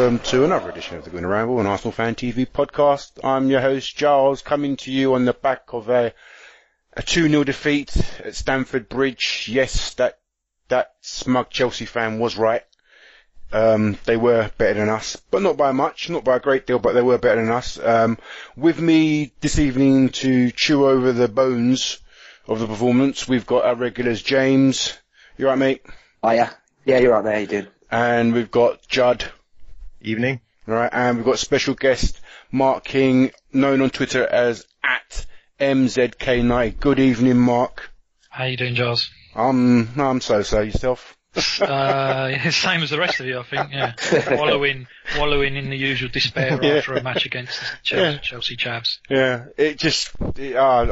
welcome to another edition of the Green Ramble, an Arsenal Fan TV podcast. I'm your host, Giles, coming to you on the back of a 2-0 defeat at Stamford Bridge. Yes, that smug Chelsea fan was right. They were better than us, but not by much, not by a great deal, but they were better than us. With me this evening to chew over the bones of the performance, we've got our regulars, James. You right, mate? Yeah, you're right there, how you doing? And we've got Judd. Evening. Alright, and we've got special guest, Mark King, known on Twitter as @MZK90. Good evening, Mark. How you doing, Giles? I'm so-so. Yourself? Same as the rest of you, I think, yeah. Wallowing in the usual despair after a match against Chelsea Chavs. Yeah,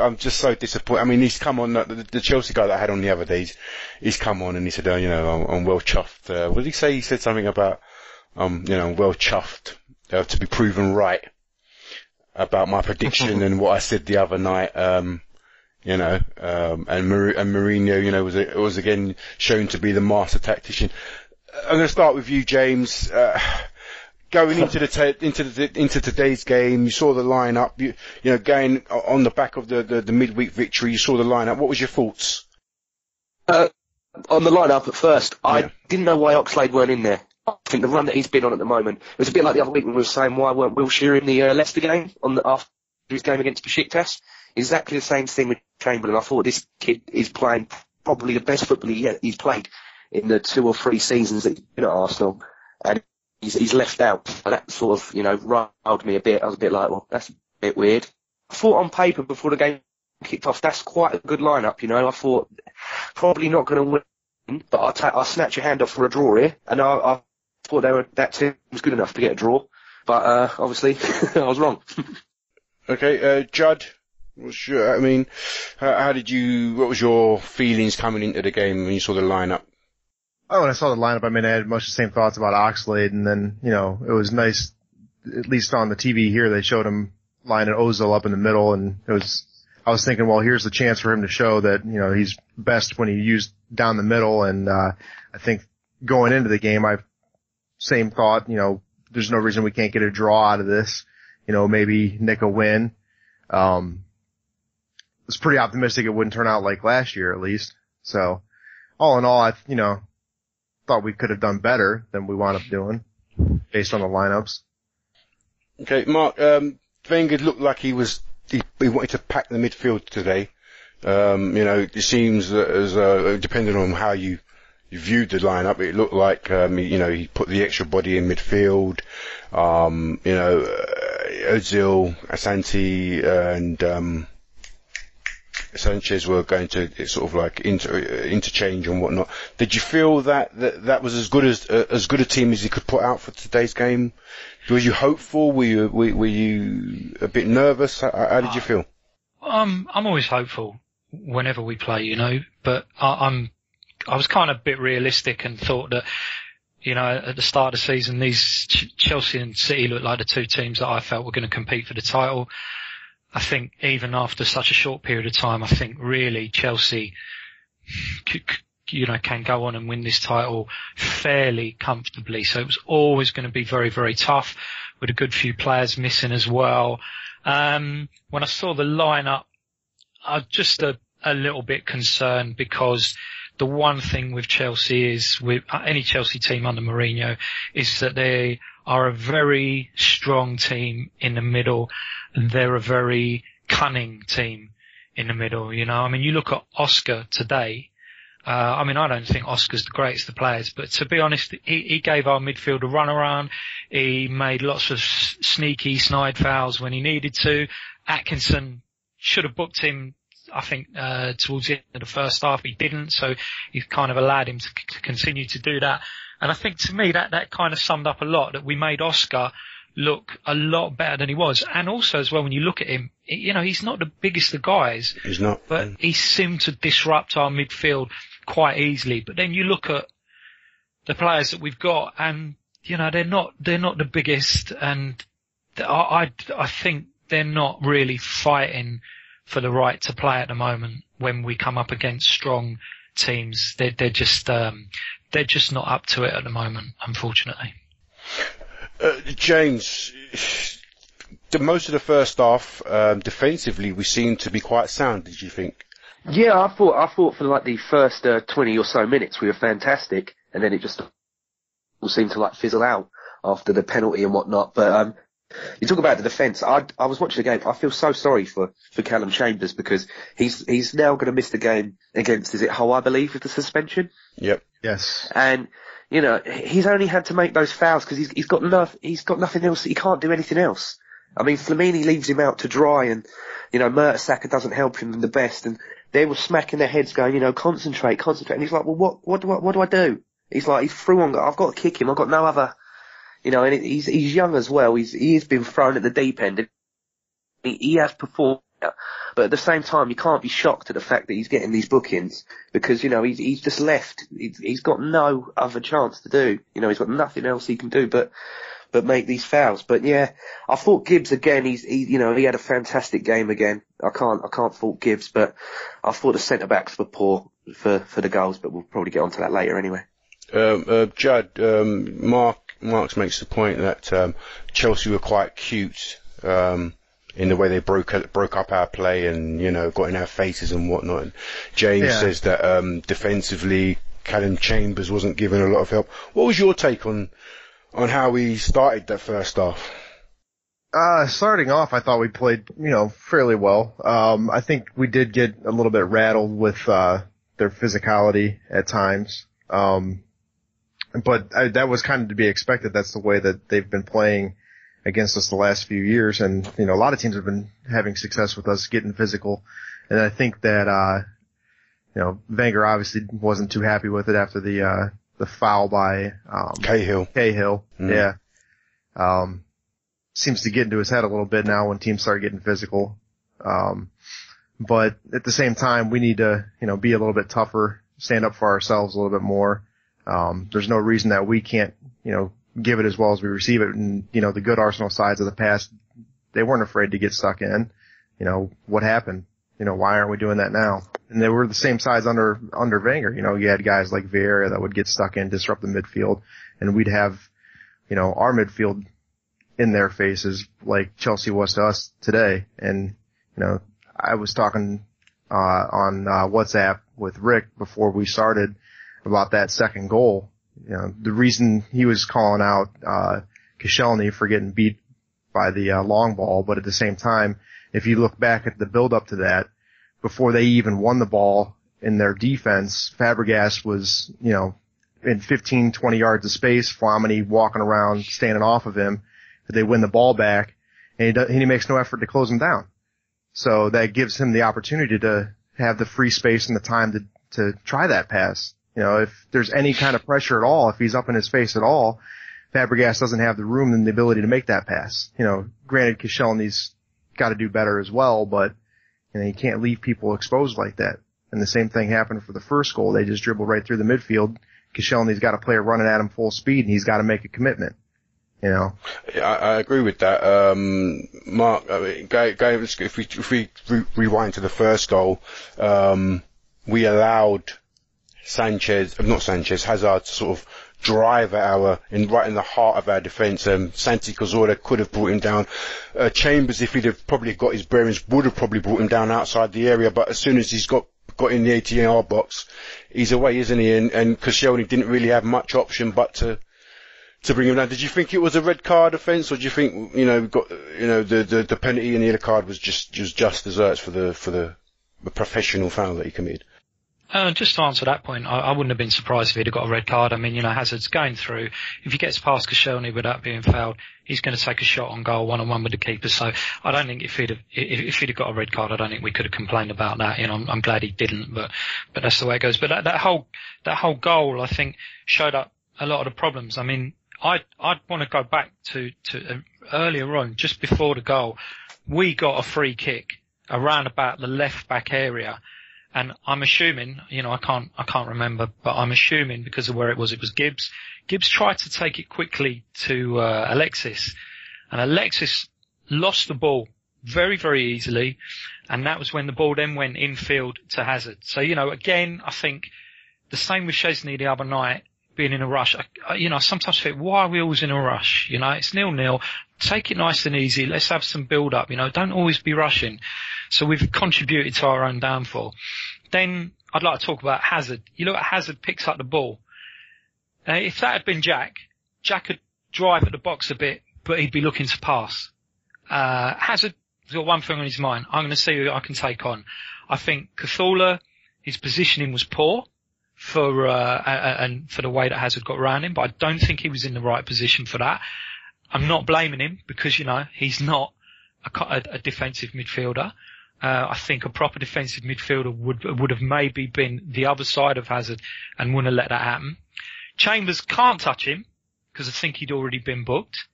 I'm just so disappointed. I mean, he's come on, the Chelsea guy that I had on the other days, he's come on and he said, I'm well chuffed. What did he say? He said something about, I'm well chuffed to be proven right about my prediction and what I said the other night. And Mourinho, was again shown to be the master tactician. I'm going to start with you, James. Going into today's game, you saw the lineup. Going on the back of the midweek victory, you saw the lineup. What was your thoughts? On the lineup at first, I didn't know why Oxlade weren't in there. I think the run that he's been on at the moment, it was a bit like the other week when we were saying why weren't Wilshere in the Leicester game after his game against Besiktas. Exactly the same thing with Chamberlain. I thought this kid is playing probably the best football he's played in the 2 or 3 seasons that he's been at Arsenal, and he's left out. And that sort of, riled me a bit. I was a bit like, well, that's a bit weird. I thought on paper before the game kicked off, that's quite a good lineup. I thought probably not going to win, but I'll snatch your hand off for a draw here, and I thought that team was good enough to get a draw, but obviously I was wrong. Okay, Judd. What was your feelings coming into the game when you saw the lineup? Oh, when I saw the lineup, I had much the same thoughts about Oxlade, and then, it was nice, at least on the TV here, they showed him lining Ozil up in the middle, and I was thinking, well, here's the chance for him to show that, he's best when he used down the middle, and, I think going into the game, same thought, there's no reason we can't get a draw out of this, maybe nick a win. Was pretty optimistic it wouldn't turn out like last year, at least. So, all in all, I thought we could have done better than we wound up doing, based on the lineups. Okay, Mark, Wenger looked like he wanted to pack the midfield today. It seems that as, depending on how you viewed the lineup, it looked like, he put the extra body in midfield. Ozil, Asante, and, Sanchez were going to sort of like interchange and whatnot. Did you feel that was as good a team as you could put out for today's game? Were you hopeful? Were you a bit nervous? How did you feel? I'm always hopeful whenever we play, but I was kind of a bit realistic and thought that, at the start of the season, these Chelsea and City looked like the 2 teams that I felt were going to compete for the title. I think even after such a short period of time, I think really Chelsea, can go on and win this title fairly comfortably. So it was always going to be very, very tough with a good few players missing as well. When I saw the lineup, I was just a little bit concerned because the one thing with Chelsea is, with any Chelsea team under Mourinho, is that they are a very strong team in the middle, and they're a very cunning team in the middle. You look at Oscar today. I don't think Oscar's the greatest of players, but to be honest, he gave our midfield a run around. He made lots of sneaky snide fouls when he needed to. Atkinson should have booked him, I think, towards the end of the first half. He didn't, so he kind of allowed him to continue to do that. And I think to me that kind of summed up a lot, that we made Oscar look a lot better than he was. And also as well, when you look at him, he's not the biggest of guys. He's not. But he seemed to disrupt our midfield quite easily. But then you look at the players that we've got, and, they're not the biggest, and I think they're not really fighting for the right to play at the moment when we come up against strong teams. They're just not up to it at the moment, unfortunately. James, most of the first half, defensively, we seemed to be quite sound, did you think? Yeah, I thought for like the first 20 or so minutes we were fantastic, and then it just all seemed to like fizzle out after the penalty and whatnot. But you talk about the defence. I was watching the game. I feel so sorry for Callum Chambers, because he's now going to miss the game against, is it Hull, I believe, with the suspension? Yep. Yes. And you know, he's only had to make those fouls because he's got nothing else. He can't do anything else. I mean, Flamini leaves him out to dry, and you know, Mertesacker doesn't help him the best, and they were smacking their heads going, you know, concentrate. And he's like, well, what do I do? He's like, he's through on, I've got to kick him. I've got no other, you know, and he's young as well. He's been thrown at the deep end. He has performed, but at the same time, you can't be shocked at the fact that he's getting these bookings, because, you know, he's just left. He's got no other chance to do. You know, he's got nothing else he can do but make these fouls. But yeah, I thought Gibbs again, he had a fantastic game again. I can't fault Gibbs, but I thought the centre backs were poor for the goals, but we'll probably get onto that later anyway. Judd, Marks makes the point that Chelsea were quite cute in the way they broke up our play and, you know, got in our faces and whatnot. And James says that defensively, Callum Chambers wasn't given a lot of help. What was your take on how we started that first half? Starting off, I thought we played, you know, fairly well. I think we did get a little bit rattled with their physicality at times. But that was kind of to be expected. That's the way that they've been playing against us the last few years. And, you know, a lot of teams have been having success with us getting physical. And I think that, you know, Wenger obviously wasn't too happy with it after the foul by, Cahill. Yeah. Seems to get into his head a little bit now when teams start getting physical. But at the same time, we need to, you know, be a little bit tougher, stand up for ourselves a little bit more. There's no reason that we can't, you know, give it as well as we receive it. And, you know, the good Arsenal sides of the past, they weren't afraid to get stuck in. You know, what happened? You know, why aren't we doing that now? And they were the same size under Wenger. You know, you had guys like Vieira that would get stuck in, disrupt the midfield, and we'd have, you know, our midfield in their faces like Chelsea was to us today. And, you know, I was talking on WhatsApp with Rick before we started about that second goal. You know, the reason he was calling out Koscielny for getting beat by the long ball, but at the same time, if you look back at the build up to that, before they even won the ball in their defense, Fabregas was, you know, in 15, 20 yards of space, Flamini walking around, standing off of him. They win the ball back, and he makes no effort to close him down. So that gives him the opportunity to have the free space and the time to try that pass. You know, if there's any kind of pressure at all, if he's up in his face at all, Fabregas doesn't have the room and the ability to make that pass. You know, granted, Koscielny's got to do better as well, but, you know, you can't leave people exposed like that. And the same thing happened for the first goal. They just dribbled right through the midfield. Koscielny's got a player running at him full speed, and he's got to make a commitment. You know, I agree with that. Mark, if we rewind to the first goal, we allowed Hazard to sort of drive right in the heart of our defence. Santi Cazorla could have brought him down. Chambers, if he'd have probably got his bearings, would have probably brought him down outside the area, but as soon as he's got in the 18-yard box, he's away, isn't he? And Koscielny didn't really have much option but to bring him down. Did you think it was a red card offence, or do you think, you know, the penalty and the yellow card was just desserts for the professional foul that he committed? Just to answer that point, I wouldn't have been surprised if he'd have got a red card. I mean, you know, Hazard's going through. If he gets past Koscielny without being fouled, he's going to take a shot on goal one-on-one with the keeper. So I don't think if he'd have got a red card, I don't think we could have complained about that. You know, I'm glad he didn't, but that's the way it goes. But that whole goal, I think, showed up a lot of the problems. I mean, I'd want to go back to earlier on, just before the goal. We got a free kick around about the left back area. And I'm assuming, you know, I can't remember, but I'm assuming because of where it was Gibbs. Gibbs tried to take it quickly to Alexis, and Alexis lost the ball very, very easily, and that was when the ball then went infield to Hazard. So, you know, again, I think the same with Szczesny the other night. being in a rush. I sometimes think, why are we always in a rush? It's 0-0. Take it nice and easy. Let's have some build up. Don't always be rushing. So we've contributed to our own downfall. Then I'd like to talk about Hazard. You look at Hazard picks up the ball. If that had been Jack would drive at the box a bit, but he'd be looking to pass. Hazard's got one thing on his mind. I'm going to see who I can take on. I think Cazorla, his positioning was poor for the way that Hazard got around him, but I don't think he was in the right position for that. I'm not blaming him because, he's not a defensive midfielder. I think a proper defensive midfielder would have maybe been the other side of Hazard and wouldn't have let that happen. Chambers can't touch him because I think he'd already been booked.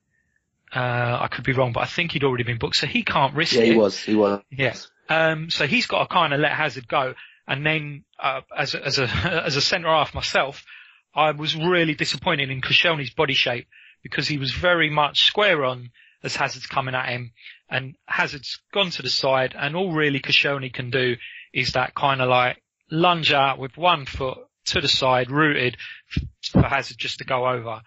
I could be wrong, but I think he'd already been booked, so he can't risk it. Yeah, he was. Yeah. So he's got to kind of let Hazard go. And then, as a centre half myself, I was really disappointed in Koscielny's body shape because he was very much square on as Hazard's coming at him, and Hazard's gone to the side, and all really Koscielny can do is that kind of like lunge out with one foot to the side, rooted for Hazard just to go over.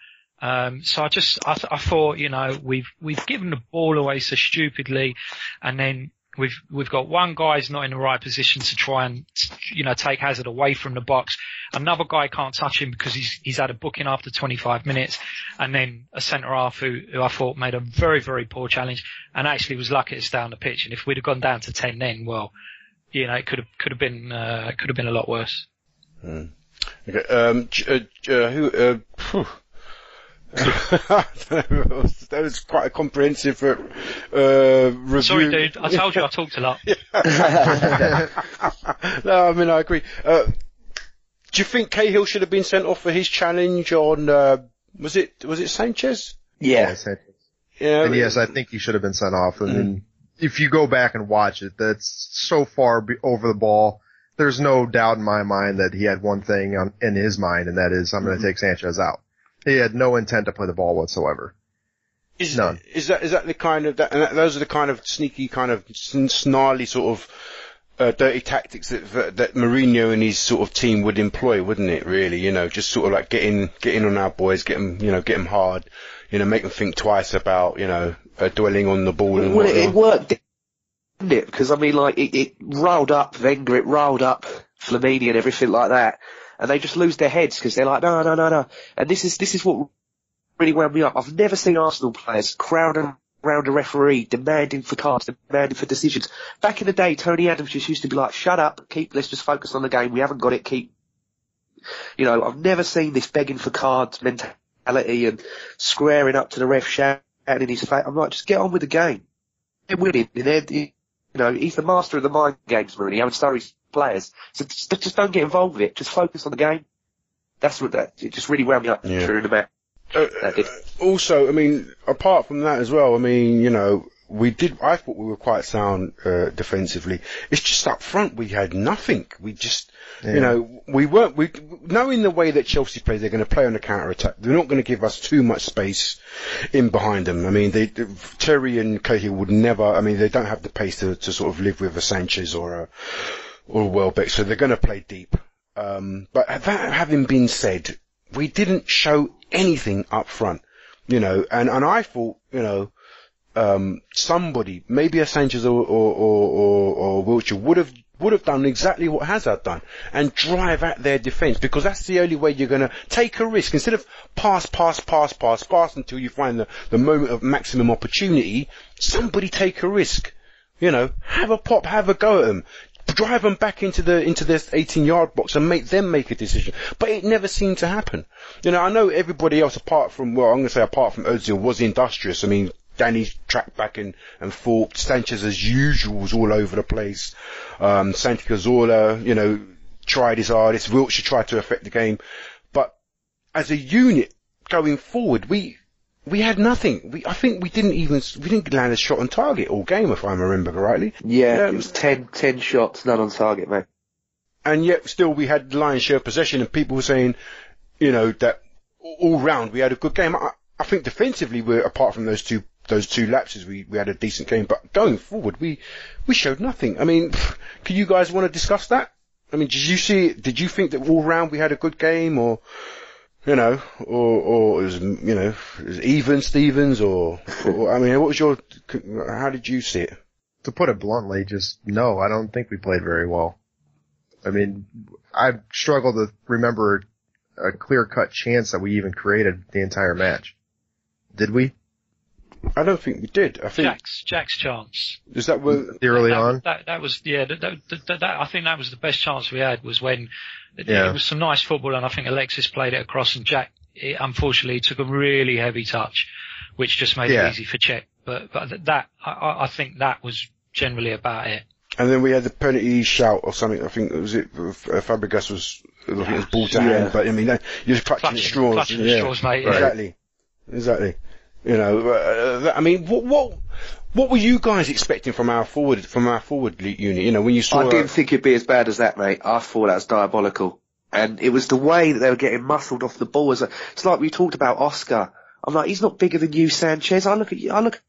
So I thought, we've given the ball away so stupidly, and then we've got one guy's not in the right position to try and, take Hazard away from the box. Another guy can't touch him because he's had a booking after 25 minutes. And then a centre half who I thought made a very, very poor challenge and actually was lucky to stay on the pitch. And if we'd have gone down to 10 then, well, it could have been a lot worse. Okay. That was quite a comprehensive review. Sorry, dude. I told you I talked a lot. No, I mean, I agree. Do you think Cahill should have been sent off for his challenge on, was it Sanchez? Yeah. Yeah. And yes, I think he should have been sent off. I mean, if you go back and watch it, that's so far over the ball. There's no doubt in my mind that he had one thing in his mind, and that is, I'm going to take Sanchez out. He had no intent to play the ball whatsoever. None. Is that the kind of those are the kind of sneaky, kind of snarly sort of dirty tactics that Mourinho and his sort of team would employ, wouldn't it? Really, just sort of like getting on our boys, get them hard, make them think twice about dwelling on the ball. And it worked, didn't it? Because I mean, like it riled up Wenger, it riled up Flamini and everything like that. And they just lose their heads because they're like, no. And this is what really wound me up. I've never seen Arsenal players crowding around a referee, demanding for cards, demanding for decisions. Back in the day, Tony Adams just used to be like, shut up, let's just focus on the game. We haven't got it, I've never seen this begging for cards mentality and squaring up to the ref, shouting in his face. I'm like, just get on with the game. They're winning. He's the master of the mind games, Mourinho, and so he's players. So just don't get involved with it. Just focus on the game. It just really wound me up during the match. Also, I mean, apart from that as well, I mean, I thought we were quite sound defensively. It's just up front we had nothing. We just, we knowing the way that Chelsea play, they're going to play on the counter-attack. They're not going to give us too much space in behind them. I mean, Terry and Cahill would never, I mean, they don't have the pace to sort of live with a Sanchez or a Welbeck, so they're going to play deep. But that having been said, we didn't show anything up front, and I thought, somebody, maybe a Sanchez or Wiltshire would have done exactly what Hazard done and drive at their defence, because that's the only way you're going to take a risk. Instead of pass until you find the moment of maximum opportunity, somebody take a risk. Have a pop, have a go at them. Drive them back into this 18-yard box and make them make a decision. But it never seemed to happen. I know everybody else apart from Ozil was industrious. I mean, Danny's tracked back and fought. Sanchez, as usual, was all over the place. Santi Cazorla, tried his hardest. Wiltshire tried to affect the game. But as a unit going forward, we had nothing. I think we didn't land a shot on target all game, if I remember correctly. Yeah, it was 10 shots, none on target, mate. And yet still we had the lion's share of possession, and people were saying, that all round we had a good game. I think defensively, apart from those two lapses, we had a decent game. But going forward, we showed nothing. I mean, can you guys want to discuss that? I mean, did you think that all round we had a good game, or? you know, or it was, you know, it was even Stevens, or I mean, how did you see it? To put it bluntly, just no, I don't think we played very well. I mean, I struggle to remember a clear-cut chance that we even created the entire match. Did we? I don't think we did. I think Jack's chance. Is that what early on? That was I think that was the best chance we had, was when it was some nice football, and I think Alexis played it across, and Jack unfortunately took a really heavy touch, which just made it easy for Czech. But that I think that was generally about it. And then we had the penalty shout or something. I think Fabregas was ball to hand, but I mean, you're just clutching at straws. Clutching at straws, mate. Right. Exactly. You know, I mean, what were you guys expecting from our forward unit? You know, when you saw, I didn't think it'd be as bad as that, mate. I thought that was diabolical, and it was the way that they were getting muscled off the ball. It's like we talked about Oscar. I'm like, he's not bigger than you, Sanchez. I look at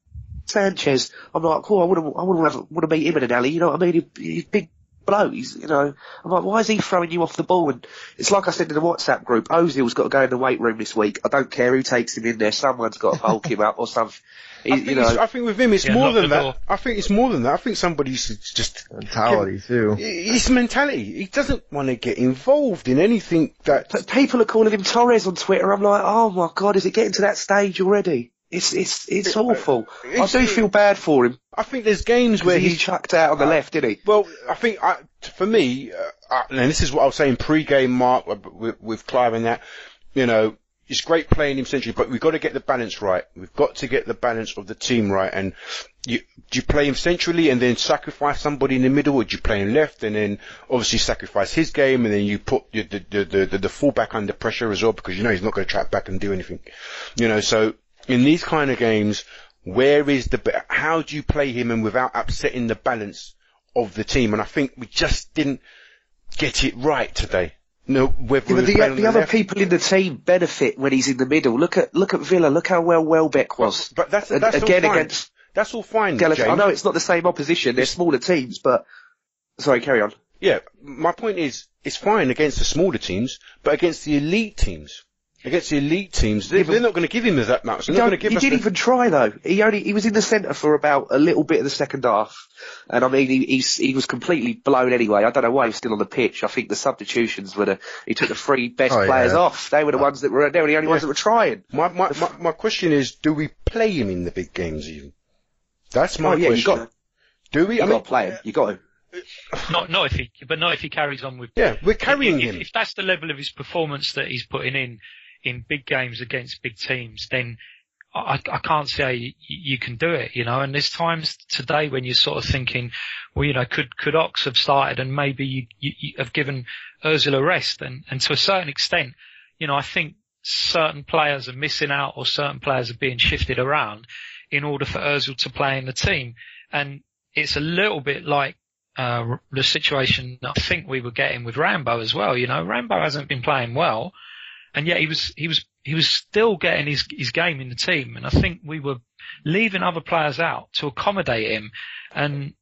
Sanchez. I'm like, cool. I want to meet him in an alley. You know what I mean? He's big bloke. You know. I'm like, why is he throwing you off the ball? And it's like I said in the WhatsApp group, Ozil's got to go in the weight room this week. I don't care who takes him in there. Someone's got to bulk him up or something. I think with him it's more than that. I think it's more than that. I think somebody's just mentality too. His mentality. He doesn't want to get involved in anything that. But people are calling him Torres on Twitter. I'm like, oh my God, is it getting to that stage already? It's awful. I do feel bad for him. I think there's games where he's chucked out on the left, didn't he? Well, I think for me, and this is what I was saying pre-game, Mark, with Clive and that, you know, it's great playing him centrally, but we've got to get the balance right. We've got to get the balance of the team right. And do you play him centrally and then sacrifice somebody in the middle, or do you play him left and then obviously sacrifice his game, and then you put the fullback under pressure as well, because you know he's not going to track back and do anything. You know, so in these kind of games, how do you play him and without upsetting the balance of the team? And I think we just didn't get it right today. No, whether the other people in the team benefit when he's in the middle. Look at Villa. Look how well Welbeck was. But that's again all fine. Against. That's all fine. James. I know it's not the same opposition. They're smaller teams, but sorry, carry on. Yeah, my point is, it's fine against the smaller teams, but against the elite teams. Against the elite teams, they're not going to give him that much. He didn't even try though. He was in the centre for about a little bit of the second half, and I mean he was completely blown anyway. I don't know why he was still on the pitch. I think the substitutions he took the three best players off. They were the ones they were the only ones that were trying. My question is, do we play him in the big games even? That's my question. Do we? You got to play him. You got to. Not if he carries on with. Yeah, we're carrying him. If that's the level of his performance that he's putting in big games against big teams, then I can't see how you can do it, you know. And there's times today when you're sort of thinking, well, you know, could Ox have started and maybe you have given Ozil a rest? And to a certain extent, you know, I think certain players are missing out, or certain players are being shifted around in order for Ozil to play in the team. And it's a little bit like the situation that I think we were getting with Rambo as well. You know, Rambo hasn't been playing well, and yet he was still getting his game in the team. And I think we were leaving other players out to accommodate him. And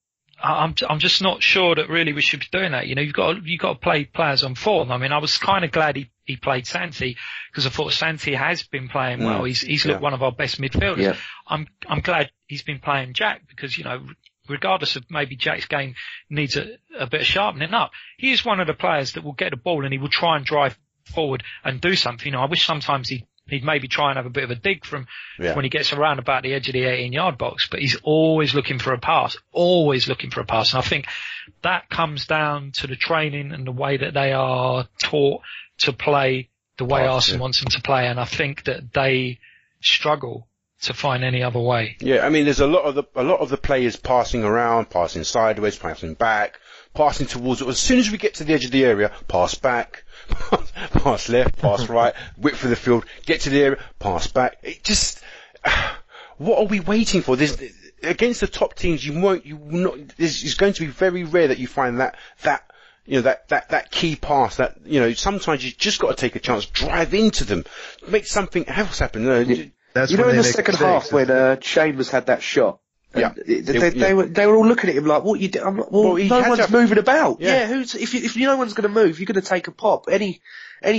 I'm just not sure that really we should be doing that. You know, you've got to play players on form. I mean, I was kind of glad he played Santi, because I thought Santi has been playing well. He's looked one of our best midfielders. Yeah. I'm glad he's been playing Jack, because, you know, regardless of maybe Jack's game needs a bit of sharpening up, he is one of the players that will get the ball and he will try and drive forward and do something. You know, I wish sometimes he'd maybe try and have a bit of a dig from when he gets around about the edge of the 18-yard box, but he's always looking for a pass. And I think that comes down to the training and the way that they are taught to play the way Arsene wants them to play, and I think that they struggle to find any other way. Yeah, I mean, there's a lot of the players passing around, passing sideways, passing back, passing towards it. As soon as we get to the edge of the area, pass back, pass left, pass right, width of the field, get to the area, pass back. It just, what are we waiting for? Against the top teams, it's going to be very rare that you find that key pass, that, you know, sometimes you just got to take a chance, drive into them, make something else happen. You know, in the second half when Chambers had that shot, Yeah. They were all looking at him like, what you do? No one's moving about. Yeah. If no one's going to move, you're going to take a pop. Any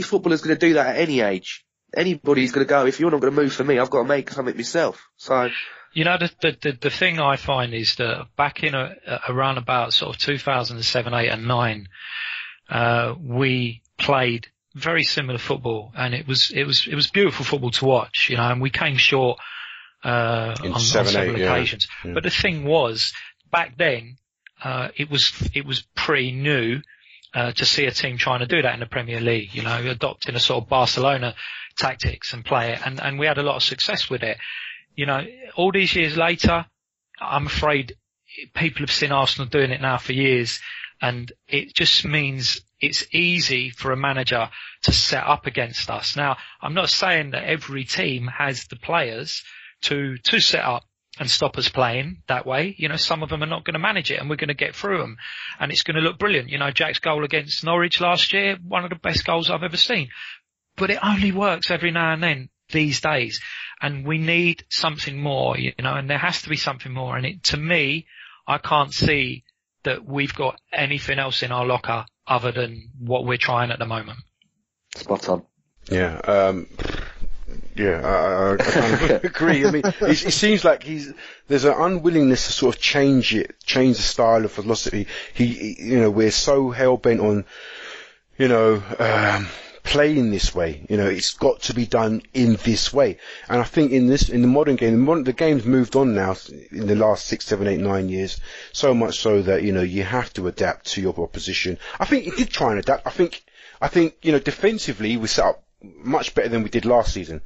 footballer's going to do that at any age. Anybody's going to go, if you're not going to move for me, I've got to make something myself. So. You know, the thing I find is that back in around about sort of 2007, 8 and 9, we played very similar football, and it was beautiful football to watch, you know, and we came short, on several occasions. Yeah. But the thing was, back then, it was pretty new, to see a team trying to do that in the Premier League, you know, adopting a sort of Barcelona tactics and play it, and we had a lot of success with it. You know, all these years later, I'm afraid people have seen Arsenal doing it now for years, and it just means it's easy for a manager to set up against us. Now, I'm not saying that every team has the players to set up and stop us playing that way. You know, some of them are not going to manage it, and we're going to get through them, and it's going to look brilliant. You know, Jack's goal against Norwich last year, one of the best goals I've ever seen. But it only works every now and then these days. And we need something more, you know, and there has to be something more. And to me, I can't see that we've got anything else in our locker other than what we're trying at the moment. Spot on. Yeah. I kind of agree. I mean, it seems like there's an unwillingness to sort of change the style of philosophy. You know, we're so hell bent on, you know, playing this way. You know, it's got to be done in this way. And I think in the modern game, the game's moved on now in the last 6, 7, 8, 9 years, so much so that, you know, you have to adapt to your opposition. I think it did try and adapt. I think, you know, defensively we set up much better than we did last season.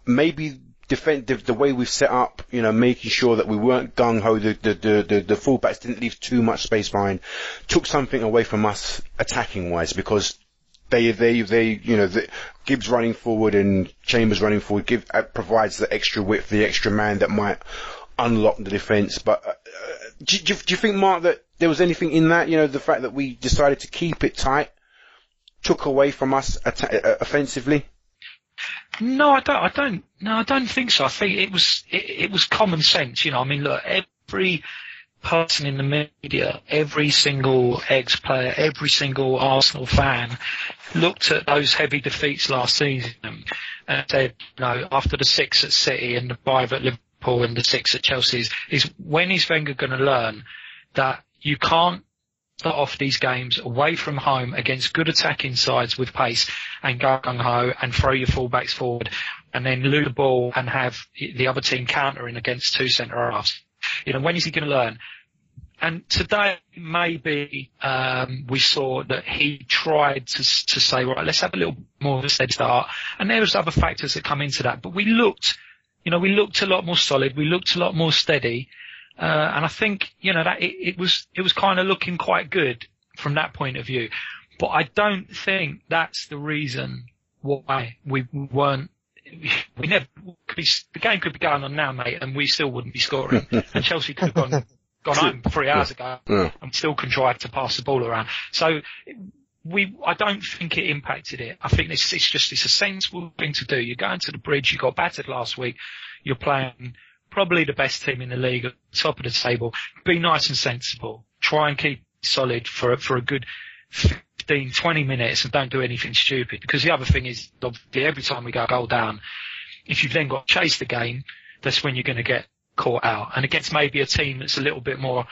Maybe the way we've set up, you know, making sure that we weren't gung-ho, the fullbacks didn't leave too much space behind, took something away from us attacking wise, because they, you know, Gibbs running forward and Chambers running forward provides the extra width, the extra man that might unlock the defence. But do you think, Mark, that there was anything in that? You know, the fact that we decided to keep it tight took away from us offensively? No, I don't think so. I think it was common sense. You know, I mean, look, every person in the media, every single ex-player, every single Arsenal fan looked at those heavy defeats last season and said, you know, after the 6 at City and the 5 at Liverpool and the 6 at Chelsea, is when is Wenger going to learn that you can't start off these games away from home against good attacking sides with pace and go gung-ho and throw your fullbacks forward and then lose the ball and have the other team countering against 2 centre-halves? You know, when is he going to learn? And today, maybe we saw that he tried to say, right, let's have a little more of a steady start. And there was other factors that come into that. But we looked a lot more solid. We looked a lot more steady. And I think, you know, that it was kind of looking quite good from that point of view. But I don't think that's the reason why we weren't. We never. The game could be going on now, mate, and we still wouldn't be scoring. And Chelsea could have gone home 3 hours ago and still contrived to pass the ball around. So I don't think it impacted it. I think it's a sensible thing to do. You're going to the Bridge. You got battered last week. You're playing probably the best team in the league at the top of the table. Be nice and sensible. Try and keep solid for a good 15, 20 minutes and don't do anything stupid. Because the other thing is, obviously, every time we go a goal down, if you've then got to chase the game, that's when you're going to get caught out. And against maybe a team that's a little bit more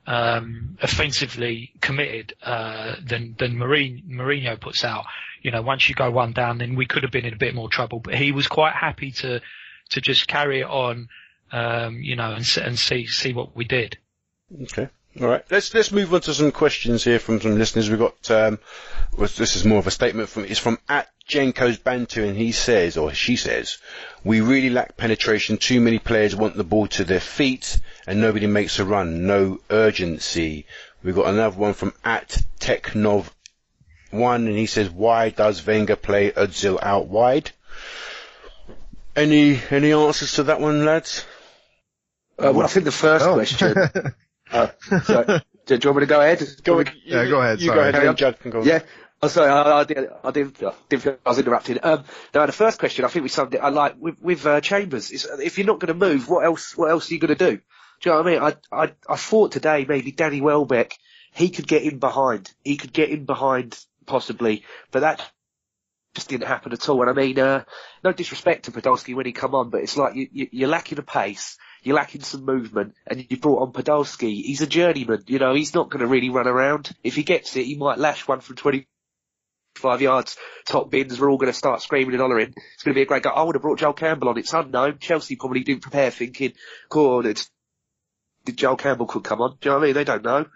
offensively committed than Mourinho puts out. You know, once you go one down, then we could have been in a bit more trouble. But he was quite happy to just carry it on. You know, and see what we did. Okay. All right. Let's move on to some questions here from some listeners. We've got, this is more of a statement it's from @Jenko's Bantu, and he says, or she says, we really lack penetration. Too many players want the ball to their feet and nobody makes a run. No urgency. We've got another one from @Technov1, and he says, why does Wenger play Ozil out wide? Any answers to that one, lads? Well, I think the first question. Sorry, do you want me to go ahead? Go ahead. You go ahead. And Judd can go. Yeah. Oh, sorry, I was interrupted. No, the first question, I think we summed it. I like with Chambers. If you're not going to move, what else are you going to do? Do you know what I mean? I thought today maybe Danny Welbeck, he could get in behind. He could get in behind possibly, but that just didn't happen at all. And I mean, no disrespect to Podolski when he come on, but it's like you're lacking a pace, you're lacking some movement, and you brought on Podolski. He's a journeyman, you know, he's not going to really run around. If he gets it, he might lash one from 25 yards, top bins, we're all going to start screaming and hollering. It's going to be a great goal. I would have brought Joel Campbell on, it's unknown. Chelsea probably didn't prepare thinking, did Joel Campbell could come on? Do you know what I mean? They don't know.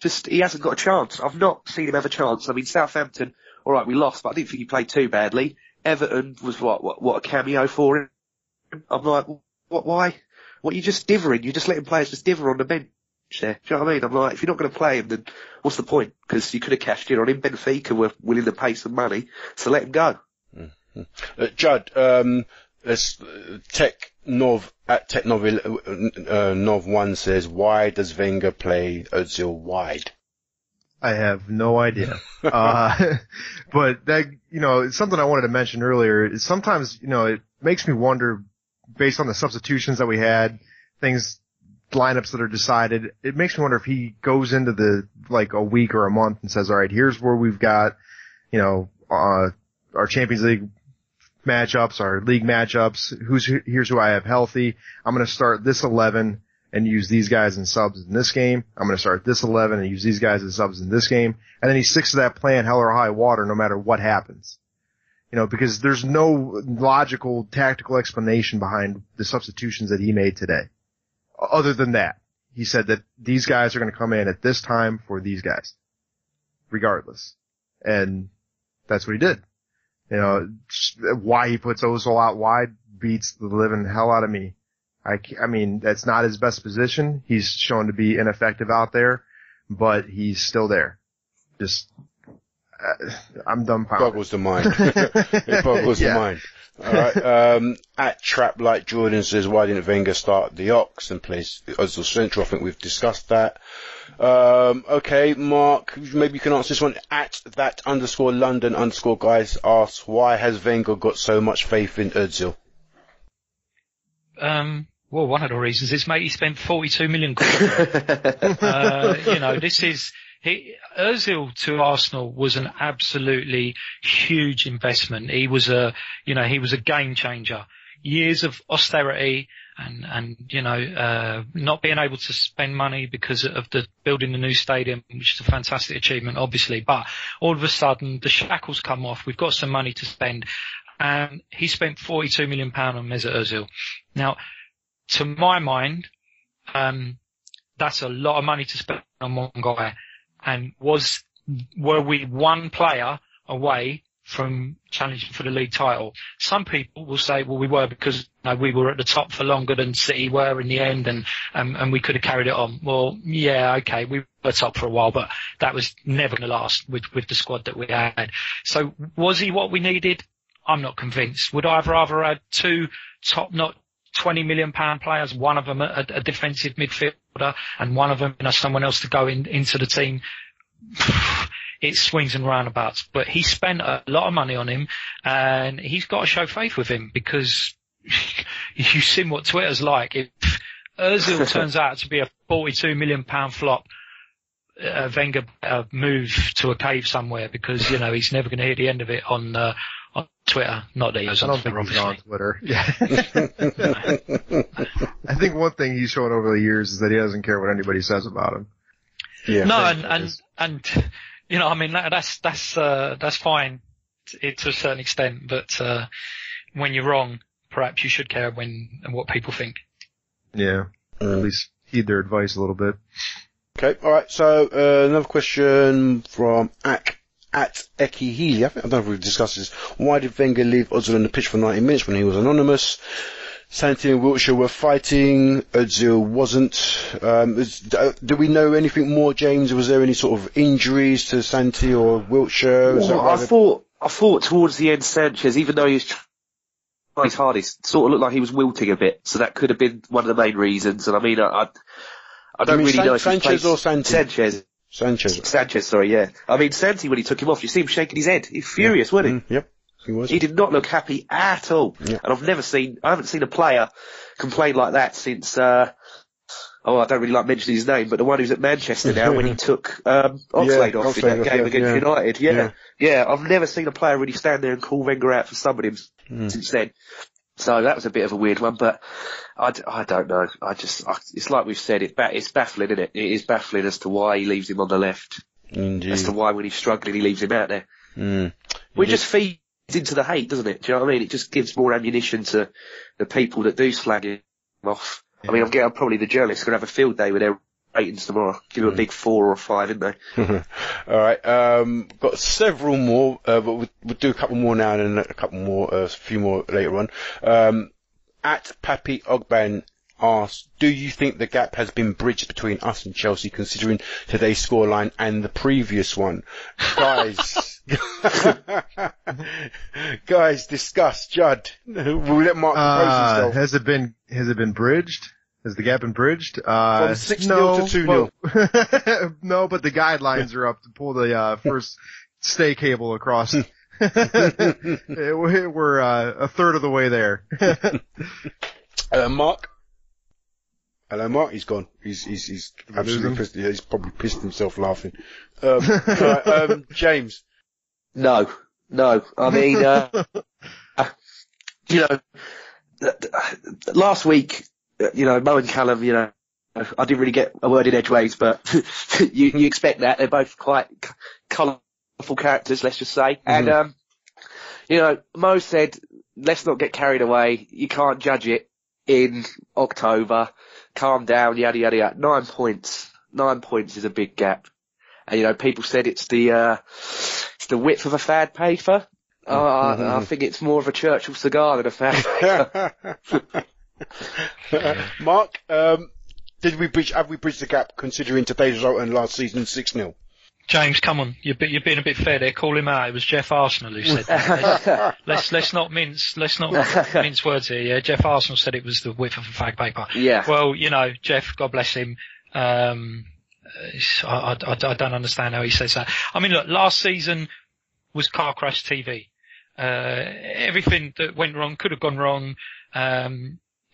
Just, he hasn't got a chance. I've not seen him have a chance. I mean, Southampton, alright, we lost, but I didn't think he played too badly. Everton was what a cameo for him. I'm like, why? What, you just divering? You're just letting players just diver on the bench there. Do you know what I mean? I'm like, if you're not going to play him, then what's the point? Because you could have cashed in on him. Benfica were willing to pay some money, so let him go. Mm-hmm. Judd, let's Nov1 says, why does Wenger play Ozil wide? I have no idea. But that, you know, it's something I wanted to mention earlier. Is sometimes, you know, it makes me wonder, based on the substitutions that we had, lineups that are decided, it makes me wonder if he goes into like a week or a month and says, all right, here's where we've got, you know, our Champions League matchups, our league matchups, here's who I have healthy. I'm going to start this 11 and use these guys in subs in this game. I'm going to start this 11 and use these guys as subs in this game. And then he sticks to that plan, hell or high water, no matter what happens. You know, because there's no logical, tactical explanation behind the substitutions that he made today. Other than that, he said that these guys are going to come in at this time for these guys, regardless. And that's what he did. You know, why he puts Ozil out wide beats the living hell out of me. I mean, that's not his best position. He's shown to be ineffective out there, but he's still there. Just, I'm dumbfounded. Boggles the mind. It boggles the mind. All right. At Trap Like Jordan says, why didn't Wenger start the Ox and place Ozil central? I think we've discussed that. Okay, Mark, maybe you can answer this one. At that _London_ guys asks, why has Wenger got so much faith in Ozil? Well, one of the reasons is, mate, he spent 42 million quid. You know, Ozil to Arsenal was an absolutely huge investment. He was a game changer. Years of austerity and you know, not being able to spend money because of the building the new stadium, which is a fantastic achievement, obviously. But all of a sudden, the shackles come off. We've got some money to spend. And he spent £42 million on Mesut Ozil. Now, to my mind, that's a lot of money to spend on one guy. And were we one player away from challenging for the league title? Some people will say, well, we were because, you know, we were at the top for longer than City were in the end, and we could have carried it on. Well, yeah, okay, we were top for a while, but that was never going to last with the squad that we had. So was he what we needed? I'm not convinced. Would I have rather had two top-notch £20 million players, one of them a defensive midfielder, and one of them, you know, someone else to go into the team? It swings and roundabouts. But he spent a lot of money on him, and he's got to show faith with him, because you've seen what Twitter's like. If Ozil turns out to be a £42 million flop, Wenger move to a cave somewhere, because, you know, he's never going to hear the end of it on Twitter. Not that he was on Twitter, obviously. On Twitter. Yeah. I think one thing he's shown over the years is that he doesn't care what anybody says about him. Yeah. No, and you know, I mean, that's fine to a certain extent, but when you're wrong, perhaps you should care what people think. Yeah. Or at least heed their advice a little bit. Okay, alright, so another question from at Eki Healy. I don't know if we've discussed this. Why did Wenger leave Ozil on the pitch for 90 minutes when he was anonymous? Santi and Wiltshire were fighting, Ozil wasn't. Do we know anything more, James? Was there any sort of injuries to Santi or Wiltshire? Well, I thought towards the end Sanchez, even though he was trying his hardest, sort of looked like he was wilting a bit, so that could have been one of the main reasons. And I mean, I don't really know if Sanchez or Santi? Sanchez, sorry, yeah. I mean, Santi, when he took him off, you see him shaking his head. He's furious, wasn't he? Yep, he was. He did not look happy at all. Yeah. And I haven't seen a player complain like that since, I don't really like mentioning his name, but the one who's at Manchester now when he took Oxlade off in that game against United. Yeah, I've never seen a player really stand there and call Wenger out for somebody since then. So that was a bit of a weird one, but I don't know. It's like we've said, it's baffling, isn't it? It is baffling as to why he leaves him on the left. Indeed. As to why when he's struggling he leaves him out there. We just feeds into the hate, doesn't it? Do you know what I mean? It just gives more ammunition to the people that do slag him off. I mean, I'm probably the journalists going to have a field day with their ratings tomorrow. Give them a big 4 or 5, isn't they? All right. Got several more, but we'll do a couple more now and then a couple more, a few more later on. At Pappy Ogban asks, do you think the gap has been bridged between us and Chelsea considering today's scoreline and the previous one? Guys, discuss. Judd, we'll let Mark propose himself. Has it been bridged? Has the gap been bridged? From 6-0 to 2-0. No, but the guidelines are up to pull the first stay cable across. We're a third of the way there. Mark? Hello, Mark. He's gone. He's absolutely pissed. He's probably pissed himself laughing. James? No. I mean, last week, Mo and Callum, I didn't really get a word in edgeways, but you expect that. They're both quite colourful characters, let's just say. And, Mo said, let's not get carried away. You can't judge it in October. Calm down, yada, yada, yada. 9 points. 9 points is a big gap. And, people said it's the width of a fad paper. I think it's more of a Churchill cigar than a fad paper. Mark, have we bridged the gap considering today's result and last season's 6-0? James, come on, you're being a bit fair there. Call him out. It was Jeff Arsenal who said that. let's not mince words here. Yeah, Jeff Arsenal said it was the width of a fag paper. Yeah. Well, Jeff, God bless him. I don't understand how he says that. I mean, look, last season was car crash TV. Everything that went wrong could have gone wrong.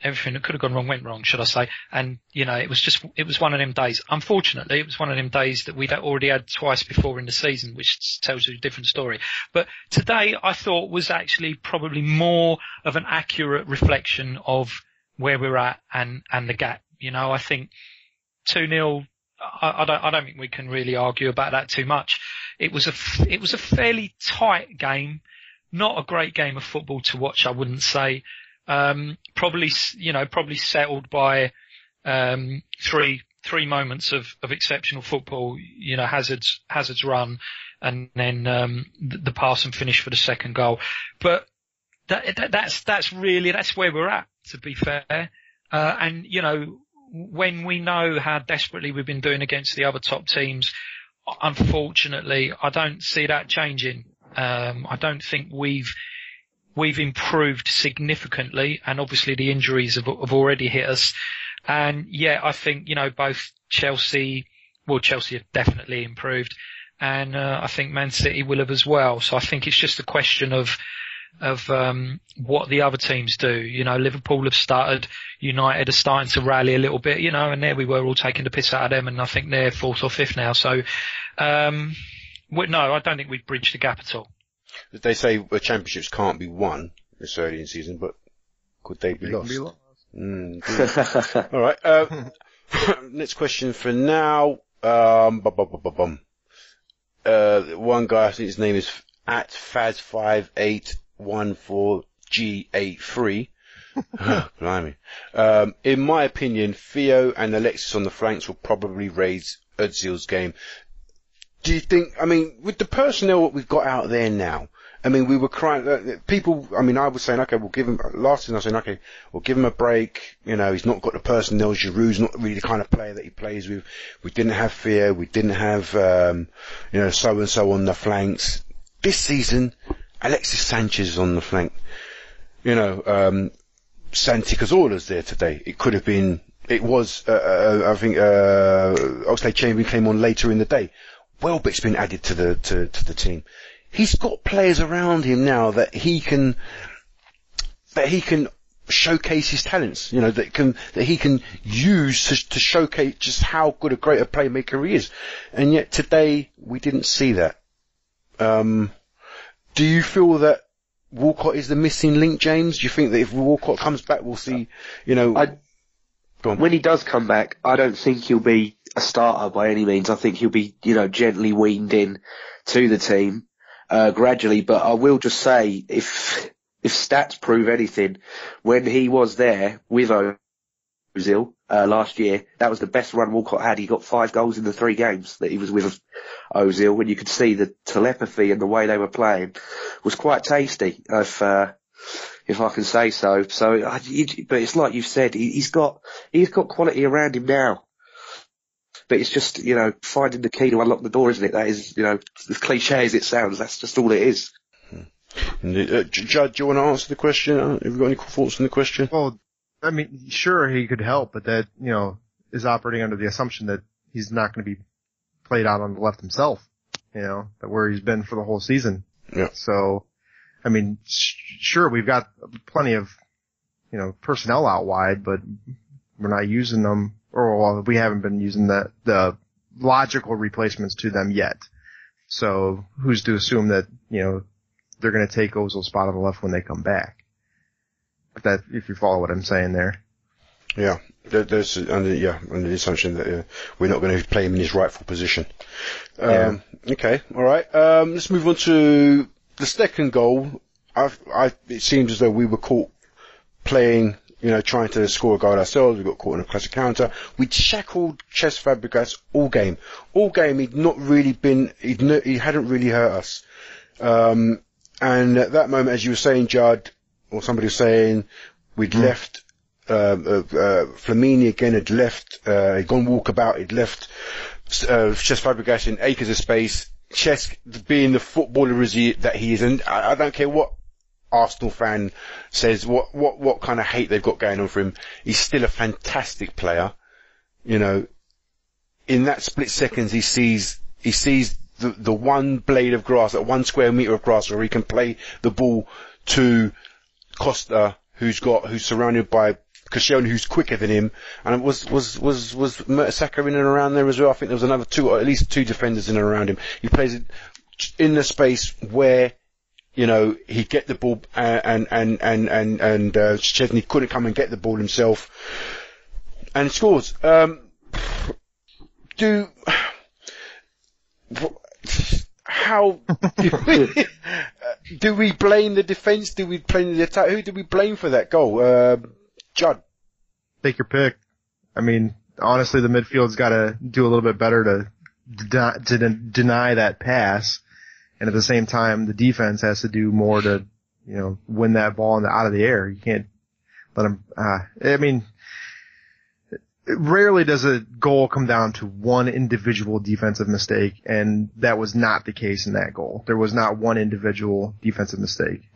Everything that could have gone wrong went wrong, should I say. And, it was one of them days. Unfortunately, it was one of them days that we'd already had twice before in the season, which tells you a different story. But today I thought was actually probably more of an accurate reflection of where we're at and the gap. I think 2-0, I don't think we can really argue about that too much. It was a fairly tight game, not a great game of football to watch, I wouldn't say. Probably settled by three moments of exceptional football. Hazard's run, and then the pass and finish for the second goal. But that's where we're at, to be fair. And when we know how desperately we've been doing against the other top teams, unfortunately, I don't see that changing. I don't think we've improved significantly, and obviously the injuries have already hit us. And I think, both Chelsea have definitely improved, and I think Man City will have as well. So I think it's just a question of what the other teams do. Liverpool have started, United are starting to rally a little bit, and there we were all taking the piss out of them, and I think they're 4th or 5th now. So, no, I don't think we've bridged the gap at all. They say championships can't be won this early in the season, but could they be lost? All right. Next question for now. One guy, I think his name is at Faz5814G83. Blimey. In my opinion, Theo and Alexis on the flanks will probably raise Ozil's game. Do you think, with the personnel that we've got out there now, we were crying, people, I was saying, okay, we'll give him, last season I was saying, okay, we'll give him a break, he's not got the personnel, Giroud's not really the kind of player that he plays with, we didn't have Theo, we didn't have, so-and-so on the flanks. This season, Alexis Sanchez is on the flank, Santi Cazorla's there today. I think, Oxlade-Chamberlain came on later in the day. Welbeck's been added to the team. He's got players around him now that he can showcase his talents, that he can use to showcase just how good a great a playmaker he is. And yet today we didn't see that. Do you feel that Walcott is the missing link, James? Do you think that if Walcott comes back, we'll see, when he does come back, I don't think he'll be a starter by any means. I think he'll be, gently weaned in to the team, gradually. But I will just say, if stats prove anything, when he was there with Ozil, last year, that was the best run Walcott had. He got 5 goals in the 3 games that he was with Ozil, when you could see the telepathy and the way they were playing was quite tasty, if I can say so. But it's like you've said, he's got quality around him now. But it's just, finding the key to unlock the door, isn't it? That is, as cliche as it sounds, that's just all it is. Judd, do you want to answer the question? Have you got any thoughts on the question? Well, I mean, sure, he could help, but that, is operating under the assumption that he's not going to be played out on the left himself, that where he's been for the whole season. Yeah. So, I mean, sure, we've got plenty of, personnel out wide, but we're not using them, or we haven't been using the logical replacements to them yet. So who's to assume that, they're going to take Ozil's spot on the left when they come back? If you follow what I'm saying there. Yeah. There's under the assumption that we're not going to play him in his rightful position. Okay, all right. Let's move on to the second goal. It seems as though we were caught playing, trying to score a goal ourselves. We got caught in a classic counter. We'd shackled Cesc Fabregas all game. All game, he'd not really been. He hadn't really hurt us. And at that moment, as you were saying, Judd, or somebody was saying, we'd left. Flamini again had left, he'd gone walkabout, he'd left Cesc Fabregas in acres of space. Cesc, being the footballer that he is, and I don't care what Arsenal fan says, what kind of hate they've got going on for him, he's still a fantastic player. In that split seconds, he sees the one blade of grass, that 1 square metre of grass where he can play the ball to Costa, who's surrounded by Koscielny, who's quicker than him, and it was Mertesacker in and around there as well. I think there was another 2, or at least 2 defenders in and around him. He plays it in the space where, he'd get the ball, and Szczesny couldn't come and get the ball himself, and scores. How do we blame the defence? Do we blame the attack? Who do we blame for that goal? Judd. Take your pick. I mean, honestly, the midfield's got to do a little bit better to deny that pass, and at the same time, the defense has to do more to, win that ball out of the air. You can't let them. I mean, rarely does a goal come down to one individual defensive mistake, and that was not the case in that goal. There was not one individual defensive mistake.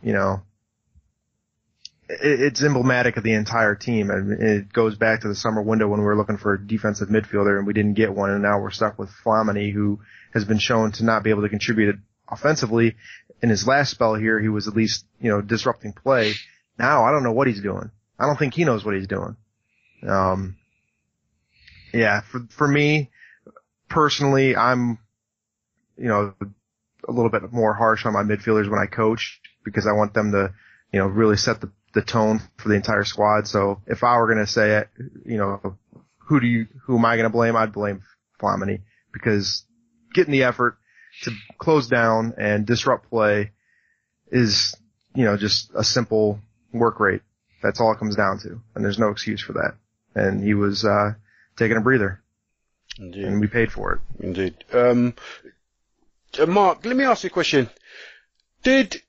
It's emblematic of the entire team, and it goes back to the summer window when we were looking for a defensive midfielder and we didn't get one, and now we're stuck with Flamini, who has been shown to not be able to contribute offensively. In his last spell here, he was at least, disrupting play. Now, I don't know what he's doing. I don't think he knows what he's doing. Yeah, for me, personally, I'm, a little bit more harsh on my midfielders when I coach, because I want them to, really set the tone for the entire squad. So if I were going to say it, who am I going to blame? I'd blame Flamini, because getting the effort to close down and disrupt play is, just a simple work rate. That's all it comes down to. And there's no excuse for that. And he was, taking a breather. Indeed. And we paid for it. Indeed. Mark, let me ask you a question. Did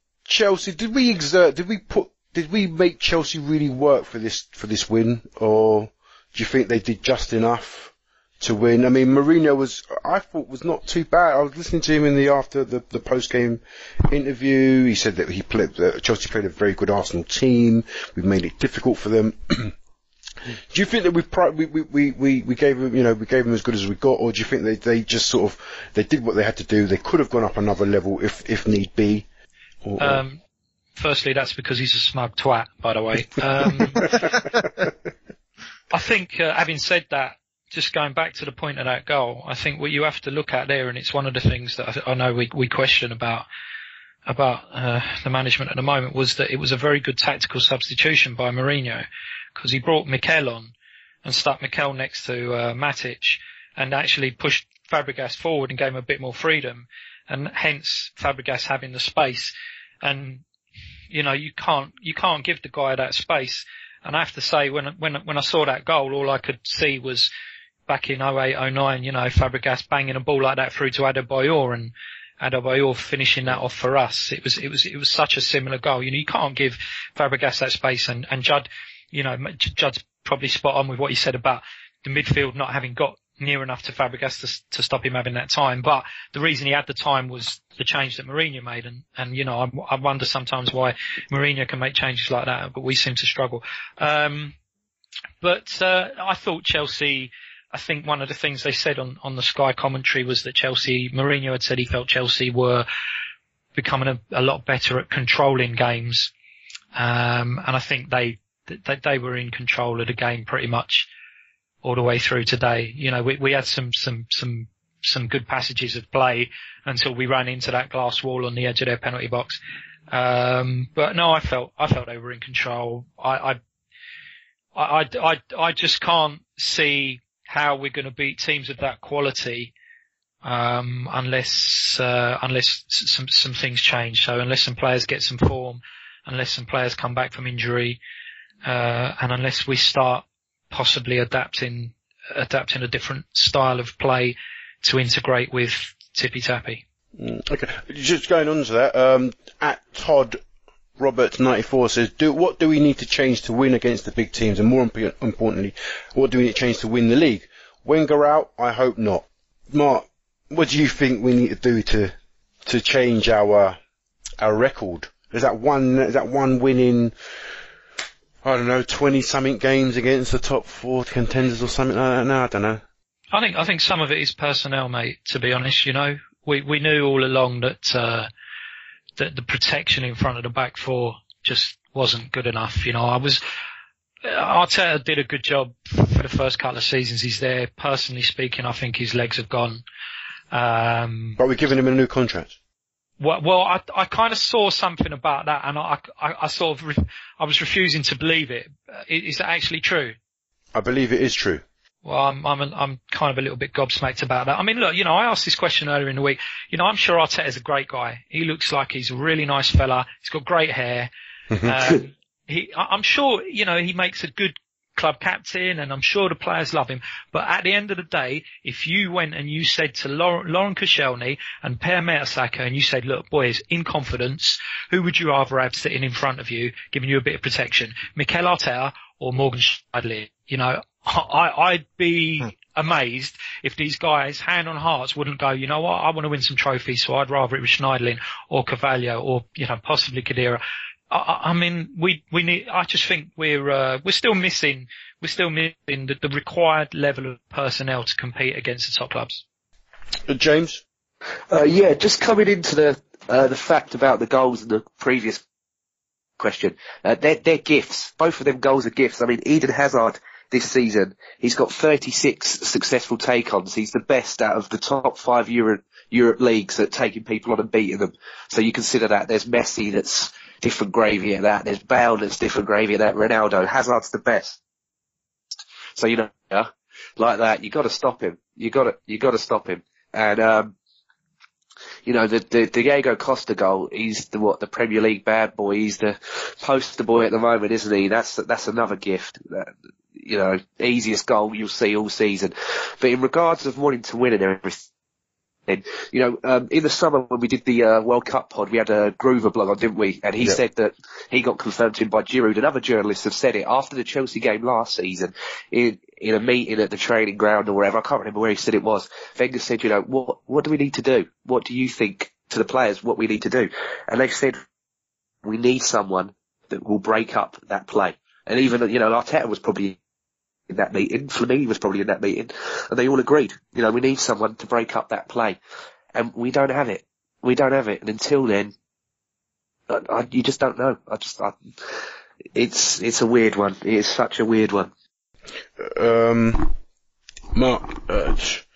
we make Chelsea really work for this win, or do you think they did just enough to win? I mean, Mourinho I thought was not too bad. I was listening to him after the post-game interview. He said that Chelsea played a very good Arsenal team. We've made it difficult for them. Do you think that we gave them as good as we got, or do you think they just they did what they had to do? They could have gone up another level if need be. Firstly, that's because he's a smug twat, by the way. I think, having said that, just going back to the point of that goal, I think what you have to look at there, and it's one of the things that I know we question about the management at the moment, was that it was a very good tactical substitution by Mourinho, because he brought Mikel on and stuck Mikel next to Matic, and actually pushed Fabregas forward and gave him a bit more freedom, and hence Fabregas having the space. And you can't give the guy that space. And I have to say, when I saw that goal, all I could see was back in 08-09, Fabregas banging a ball like that through to Adebayor, and Adebayor finishing that off for us. It was such a similar goal. You can't give Fabregas that space, and Judd, Judd's probably spot on with what he said about the midfield not having got near enough to Fabregas to stop him having that time. But the reason he had the time was the change that Mourinho made, and I wonder sometimes why Mourinho can make changes like that, but we seem to struggle. But I thought Chelsea, I think one of the things they said on the Sky commentary was that Mourinho had said he felt Chelsea were becoming a lot better at controlling games. And I think they were in control of the game pretty much all the way through today. We had some good passages of play until we ran into that glass wall on the edge of their penalty box. But no, I felt they were in control. I just can't see how we're going to beat teams of that quality, unless some things change. So unless some players get some form, unless some players come back from injury, and unless we start possibly adapting a different style of play to integrate with tippy-tappy. Okay, just going on to that, at Todd Roberts 94 says, what do we need to change to win against the big teams, and more importantly, what do we need to change to win the league? Wenger out? I hope not. Mark, what do you think we need to do to change our record? Is that one winning, I don't know, 20-something games against the top 4 contenders or something like that? No, I don't know. I think some of it is personnel, mate, to be honest. We knew all along that the protection in front of the back four just wasn't good enough. Arteta did a good job for the first couple of seasons he's there. Personally speaking, I think his legs have gone. But we're giving him a new contract. Well, I kind of saw something about that, and I was refusing to believe it. Is that actually true? I believe it is true. Well, I'm kind of a little bit gobsmacked about that. I mean, look, I asked this question earlier in the week. I'm sure Arteta's a great guy. He looks like he's a really nice fella. He's got great hair. I'm sure, he makes a good club captain, and I'm sure the players love him. But at the end of the day, if you went and you said to Lauren Koscielny and Per Mertesacker, and you said, look, boys, in confidence, who would you rather have sitting in front of you, giving you a bit of protection, Mikel Arteta or Morgan Schneiderlin? I'd be amazed if these guys, hand on hearts, wouldn't go, you know what, I want to win some trophies, so I'd rather it was Schneiderlin or Carvalho or, possibly Khedira. I mean, we need, I just think we're still missing the required level of personnel to compete against the top clubs. James? Just coming into the fact about the goals in the previous question. They're gifts. Both of them goals are gifts. I mean, Eden Hazard this season, he's got 36 successful take-ons. He's the best out of the top 5 Europe leagues at taking people on and beating them. So you consider that. There's Messi that's different gravy at that. There's Bale that's different gravy at that. Ronaldo. Hazard's the best. So, like that, you got to stop him. You got to stop him. And, the Diego Costa goal, he's the Premier League bad boy. He's the poster boy at the moment, isn't he? That's another gift. Easiest goal you'll see all season. But in regards of wanting to win and everything, in the summer when we did the World Cup pod, we had a Groover blog on, didn't we? And he said that he got confirmed to him by Giroud, and other journalists have said it after the Chelsea game last season in a meeting at the training ground or wherever. I can't remember where he said it was. Wenger said, what do we need to do? What do you think to the players what we need to do? And they said, we need someone that will break up that play. And even, Arteta was probably in that meeting. Flamini was probably in that meeting, and they all agreed, we need someone to break up that play, and we don't have it. And until then, you just don't know. It's a weird one. It is such a weird one. Mark, I've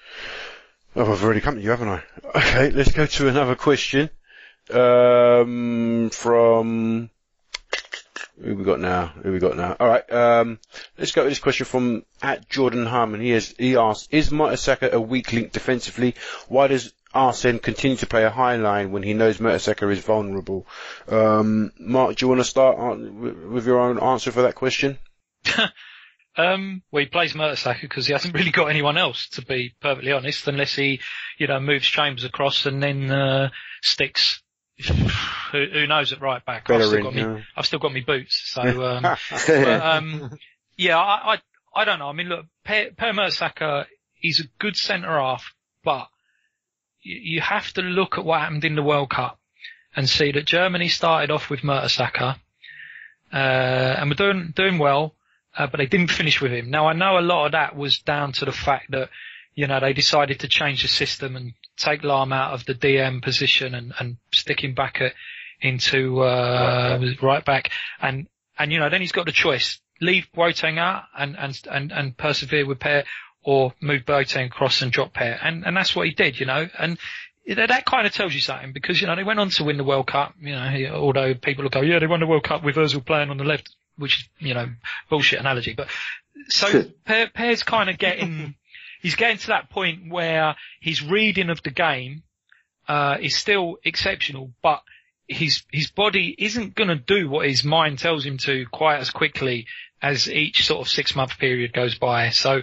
already come to you, haven't I? Okay, let's go to another question. From who we got now? All right. Let's go to this question from @Jordan Harmon. He asks, is Mertesacker a weak link defensively? Why does Arsene continue to play a high line when he knows Mertesacker is vulnerable? Mark, do you want to start with your own answer for that question? Well, he plays Mertesacker because he hasn't really got anyone else, to be perfectly honest, unless he, moves James across and then sticks who knows at right back. I've still got me boots, so yeah, I don't know. I mean, look, Per Mertesacker, he's a good centre half, but you have to look at what happened in the World Cup and see that Germany started off with Mertesacker, and were doing well, but they didn't finish with him. Now, I know a lot of that was down to the fact that, they decided to change the system and take Lahm out of the DM position and stick him back into right back. And then he's got the choice: leave Boateng out and persevere with Per, or move Boateng across and drop Per. And that's what he did, and that kind of tells you something, because, they went on to win the World Cup, although people will go, yeah, they won the World Cup with Ozil playing on the left, which is, bullshit analogy. But so Per's kind of he's getting to that point where his reading of the game is still exceptional, but his body isn't going to do what his mind tells him to quite as quickly as each sort of 6-month period goes by. So,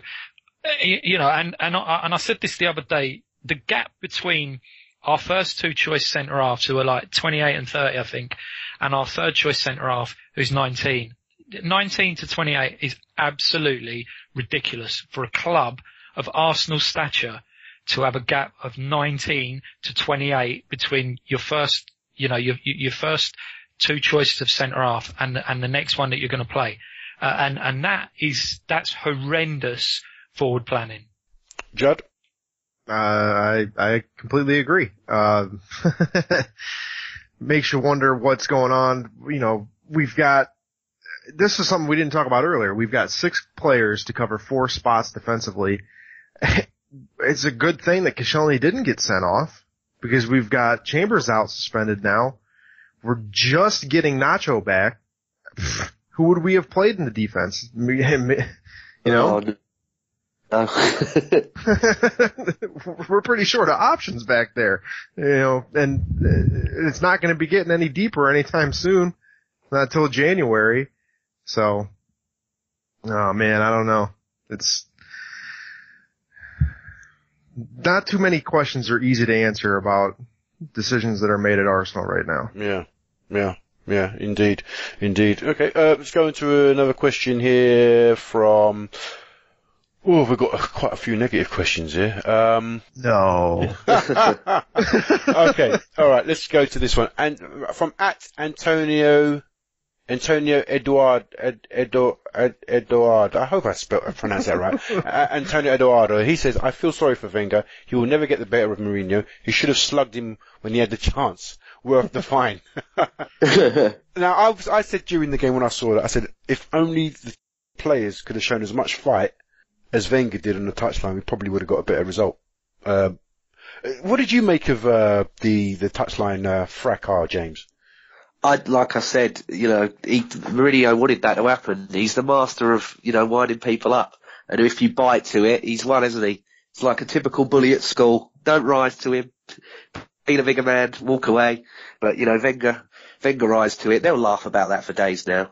and I said this the other day, the gap between our first two choice centre halves, who are like 28 and 30, I think, and our third choice centre half, who's 19 to 28, is absolutely ridiculous for a club of Arsenal stature to have a gap of 19 to 28 between your first, your first two choices of centre half and the next one that you're going to play. And that's horrendous forward planning. Judd? I completely agree. Makes you wonder what's going on. This is something we didn't talk about earlier. We've got 6 players to cover 4 spots defensively. It's a good thing that Koscielny didn't get sent off, because we've got Chambers out suspended now. We're just getting Nacho back. Who would we have played in the defense? We're pretty short of options back there, and it's not going to be getting any deeper anytime soon, not until January. So, oh man, I don't know. It's not too many questions are easy to answer about decisions that are made at Arsenal right now. Yeah, indeed. Okay, let's go into another question here from... Oh, we've got quite a few negative questions here. No. Okay, alright, let's go to this one. And from @Antonio Eduard, I hope I pronounced that right. Antonio Eduardo, he says, I feel sorry for Wenger. He will never get the better of Mourinho. He should have slugged him when he had the chance. Worth the fine. Now, I said during the game when I saw that, I said, if only the players could have shown as much fight as Wenger did on the touchline, we probably would have got a better result. What did you make of the touchline fracas, James? Like I said, Mourinho wanted that to happen. He's the master of, winding people up. And if you bite to it, he's won, isn't he? It's like a typical bully at school. Don't rise to him. Be the bigger man, walk away. But, Wenger rise to it. They'll laugh about that for days now.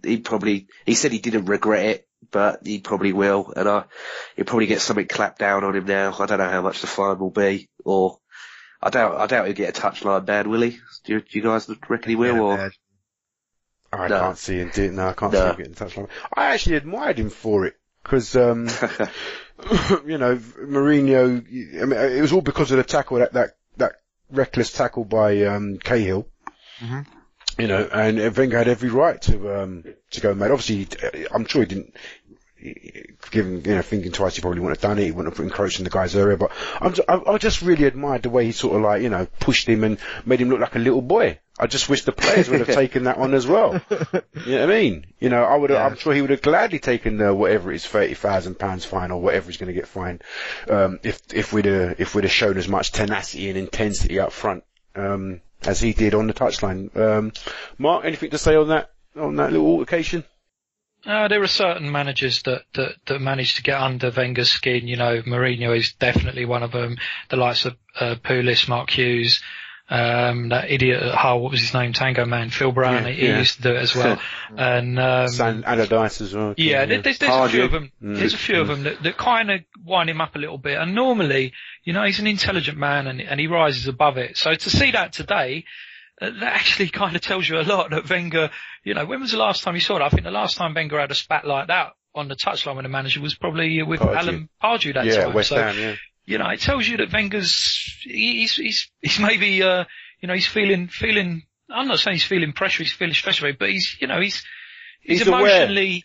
He said he didn't regret it, but he probably will. And he'll probably get something clapped down on him now. I don't know how much the fine will be, or I doubt he'll get a touchline ban, will he? Do you guys reckon he will? Or I can't see him getting a touchline. I actually admired him for it, because Mourinho. I mean, it was all because of the tackle, that reckless tackle by Cahill. Mm-hmm. And Wenger had every right to go mad. Obviously, I'm sure he thinking twice, he probably wouldn't have done it. He wouldn't have encroached in the guy's area. But I just really admired the way he sort of pushed him and made him look like a little boy. I just wish the players would have taken that on as well. You know what I mean? I'm sure he would have gladly taken whatever it is, £30,000 fine or whatever he's going to get fined, if we'd have shown as much tenacity and intensity up front, as he did on the touchline. Mark, anything to say on that little altercation? There are certain managers that manage to get under Wenger's skin. Mourinho is definitely one of them. The likes of Pulis, Mark Hughes, that idiot at Hull, what was his name? Tango Man, Phil Brown. He used to do it as well. And Allardyce as well. There's a few of them. There's a few of them that kind of wind him up a little bit. And normally, he's an intelligent man and he rises above it. So to see that today, that actually kind of tells you a lot that Wenger, when was the last time you saw it? I think the last time Wenger had a spat like that on the touchline when the manager was probably with Alan Pardew that time. West Ham, it tells you that Wenger's, he's maybe, he's feeling, I'm not saying he's feeling pressure, he's feeling stress, but he's emotionally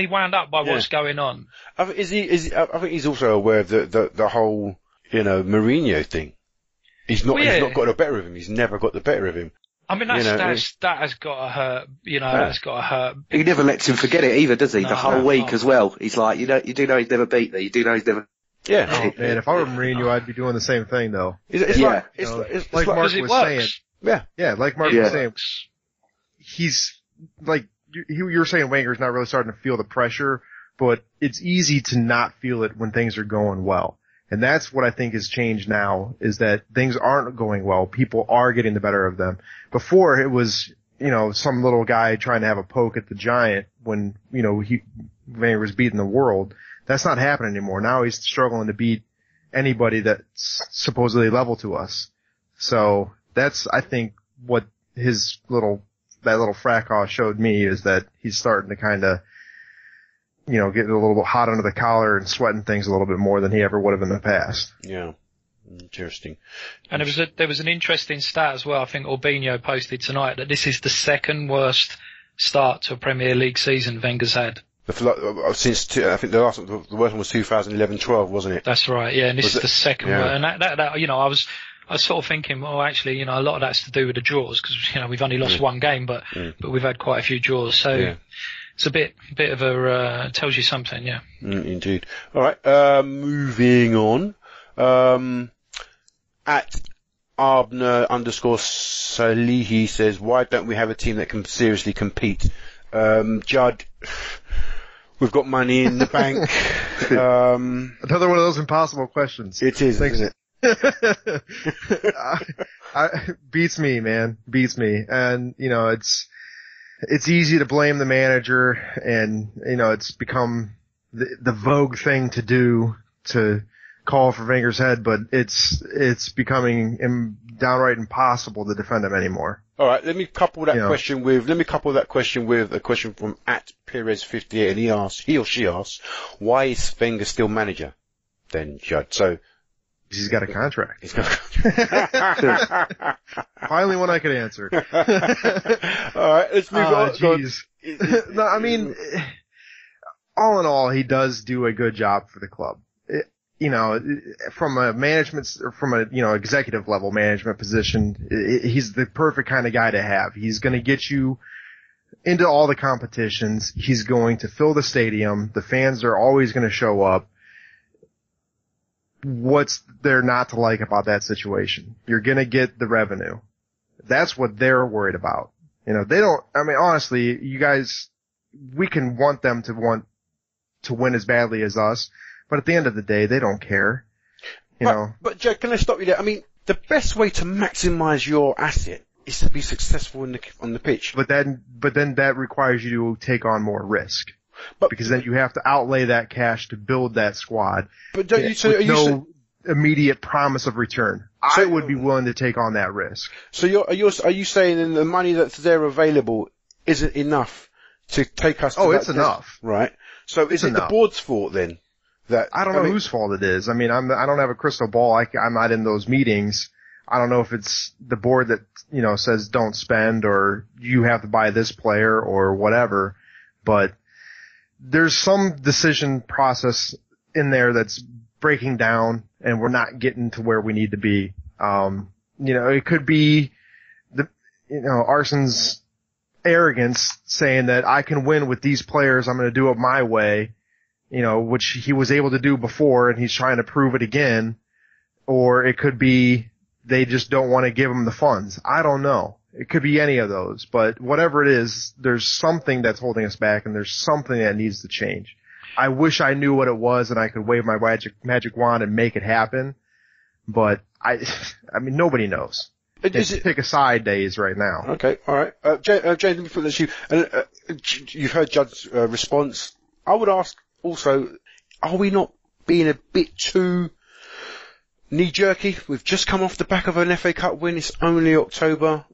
wound up by what's going on. I think he's also aware of the whole, Mourinho thing. He's not got the better of him. He's never got the better of him. I mean, that has got to hurt. That's got to hurt. He never lets him forget it either, does he? The whole week as well. He's like, you do know he's never beat me. You do know he's never. Yeah. Oh, man, if I were Mourinho, I'd be doing the same thing though. It's like Mark was saying. Yeah, like Mark was saying. He's like you're saying Wenger's not really starting to feel the pressure, but it's easy to not feel it when things are going well. And that's what I think has changed now, is that things aren't going well. People are getting the better of them. Before it was, some little guy trying to have a poke at the giant when, Wenger was beating the world. That's not happening anymore. Now he's struggling to beat anybody that's supposedly level to us. So that's, I think, what that little fracas showed me, is that he's starting to kind of, get a little bit hot under the collar and sweating things a little bit more than he ever would have in the past. Yeah. Interesting. And there was an interesting stat as well. I think Orbinho posted tonight that this is the second worst start to a Premier League season Wenger's had. I think the worst one was 2011-12, wasn't it? That's right. Yeah. And this is the second one. And that, I was sort of thinking, well, actually, a lot of that's to do with the draws, because, we've only lost one game, but we've had quite a few draws. So, it's a bit of a, tells you something, yeah. Indeed. All right, moving on. At Arbner_Salihi says, why don't we have a team that can seriously compete? Judd, we've got money in the bank. Another one of those impossible questions. It is, isn't it? Beats me, man. Beats me. And, it's easy to blame the manager, and, it's become the vogue thing to do, to call for Wenger's head, but it's becoming downright impossible to defend him anymore. All right, let me couple that question with a question from @Perez58, and he or she asks, why is Wenger still manager then, Judd? So, he's got a contract. Finally one I could answer. Alright, let's move on. Jeez. No, I mean, all in all, he does do a good job for the club. From a executive level management position, he's the perfect kind of guy to have. He's going to get you into all the competitions. He's going to fill the stadium. The fans are always going to show up. What's there not to like about that situation? You're going to get the revenue. That's what they're worried about. Honestly, you guys, we can want them to win as badly as us, but at the end of the day, they don't care. But Joe, can I stop you there? I mean, the best way to maximize your asset is to be successful on the pitch. But then that requires you to take on more risk. Because then you have to outlay that cash to build that squad. But no immediate promise of return. I would be willing to take on that risk. So are you saying then the money that's there available isn't enough to take us to that it's enough. Right. So is it the board's fault then? I don't know whose fault it is. I mean, I don't have a crystal ball. I'm not in those meetings. I don't know if it's the board that, says don't spend, or you have to buy this player or whatever. But there's some decision process in there that's breaking down, and we're not getting to where we need to be. It could be Arsen's arrogance saying that I can win with these players, I'm going to do it my way, which he was able to do before, and he's trying to prove it again. Or it could be they just don't want to give him the funds. I don't know. It could be any of those, but whatever it is, there's something that's holding us back, and there's something that needs to change. I wish I knew what it was and I could wave my magic wand and make it happen, but I mean, nobody knows. It's pick a side days right now. Okay, all right. James, let me put this to you. You've heard Judd's response. I would ask also, are we not being a bit too knee-jerky? We've just come off the back of an FA Cup win. It's only October.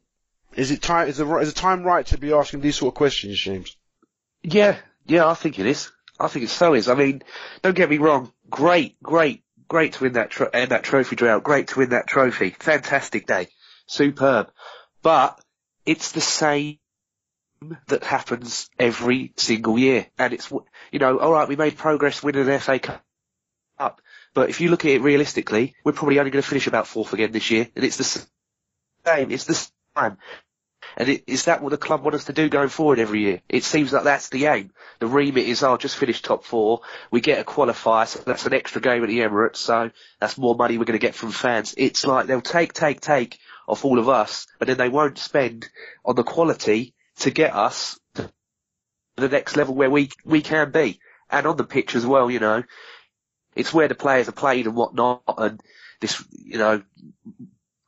Is the time right to be asking these sort of questions, James? Yeah, I think it is. I think it so is. I mean, don't get me wrong. Great to win that trophy drought. Great to win that trophy. Fantastic day. Superb. But it's the same that happens every single year. And it's, alright, we made progress winning an FA Cup. But if you look at it realistically, we're probably only going to finish about 4th again this year. And it's the same. It's the same. And is that what the club want us to do going forward every year? It seems like that's the aim. The remit is, just finish top 4. We get a qualifier, so that's an extra game at the Emirates, so that's more money we're going to get from fans. It's like they'll take off all of us, but then they won't spend on the quality to get us to the next level where we can be. And on the pitch as well, it's where the players are playing and whatnot, and this,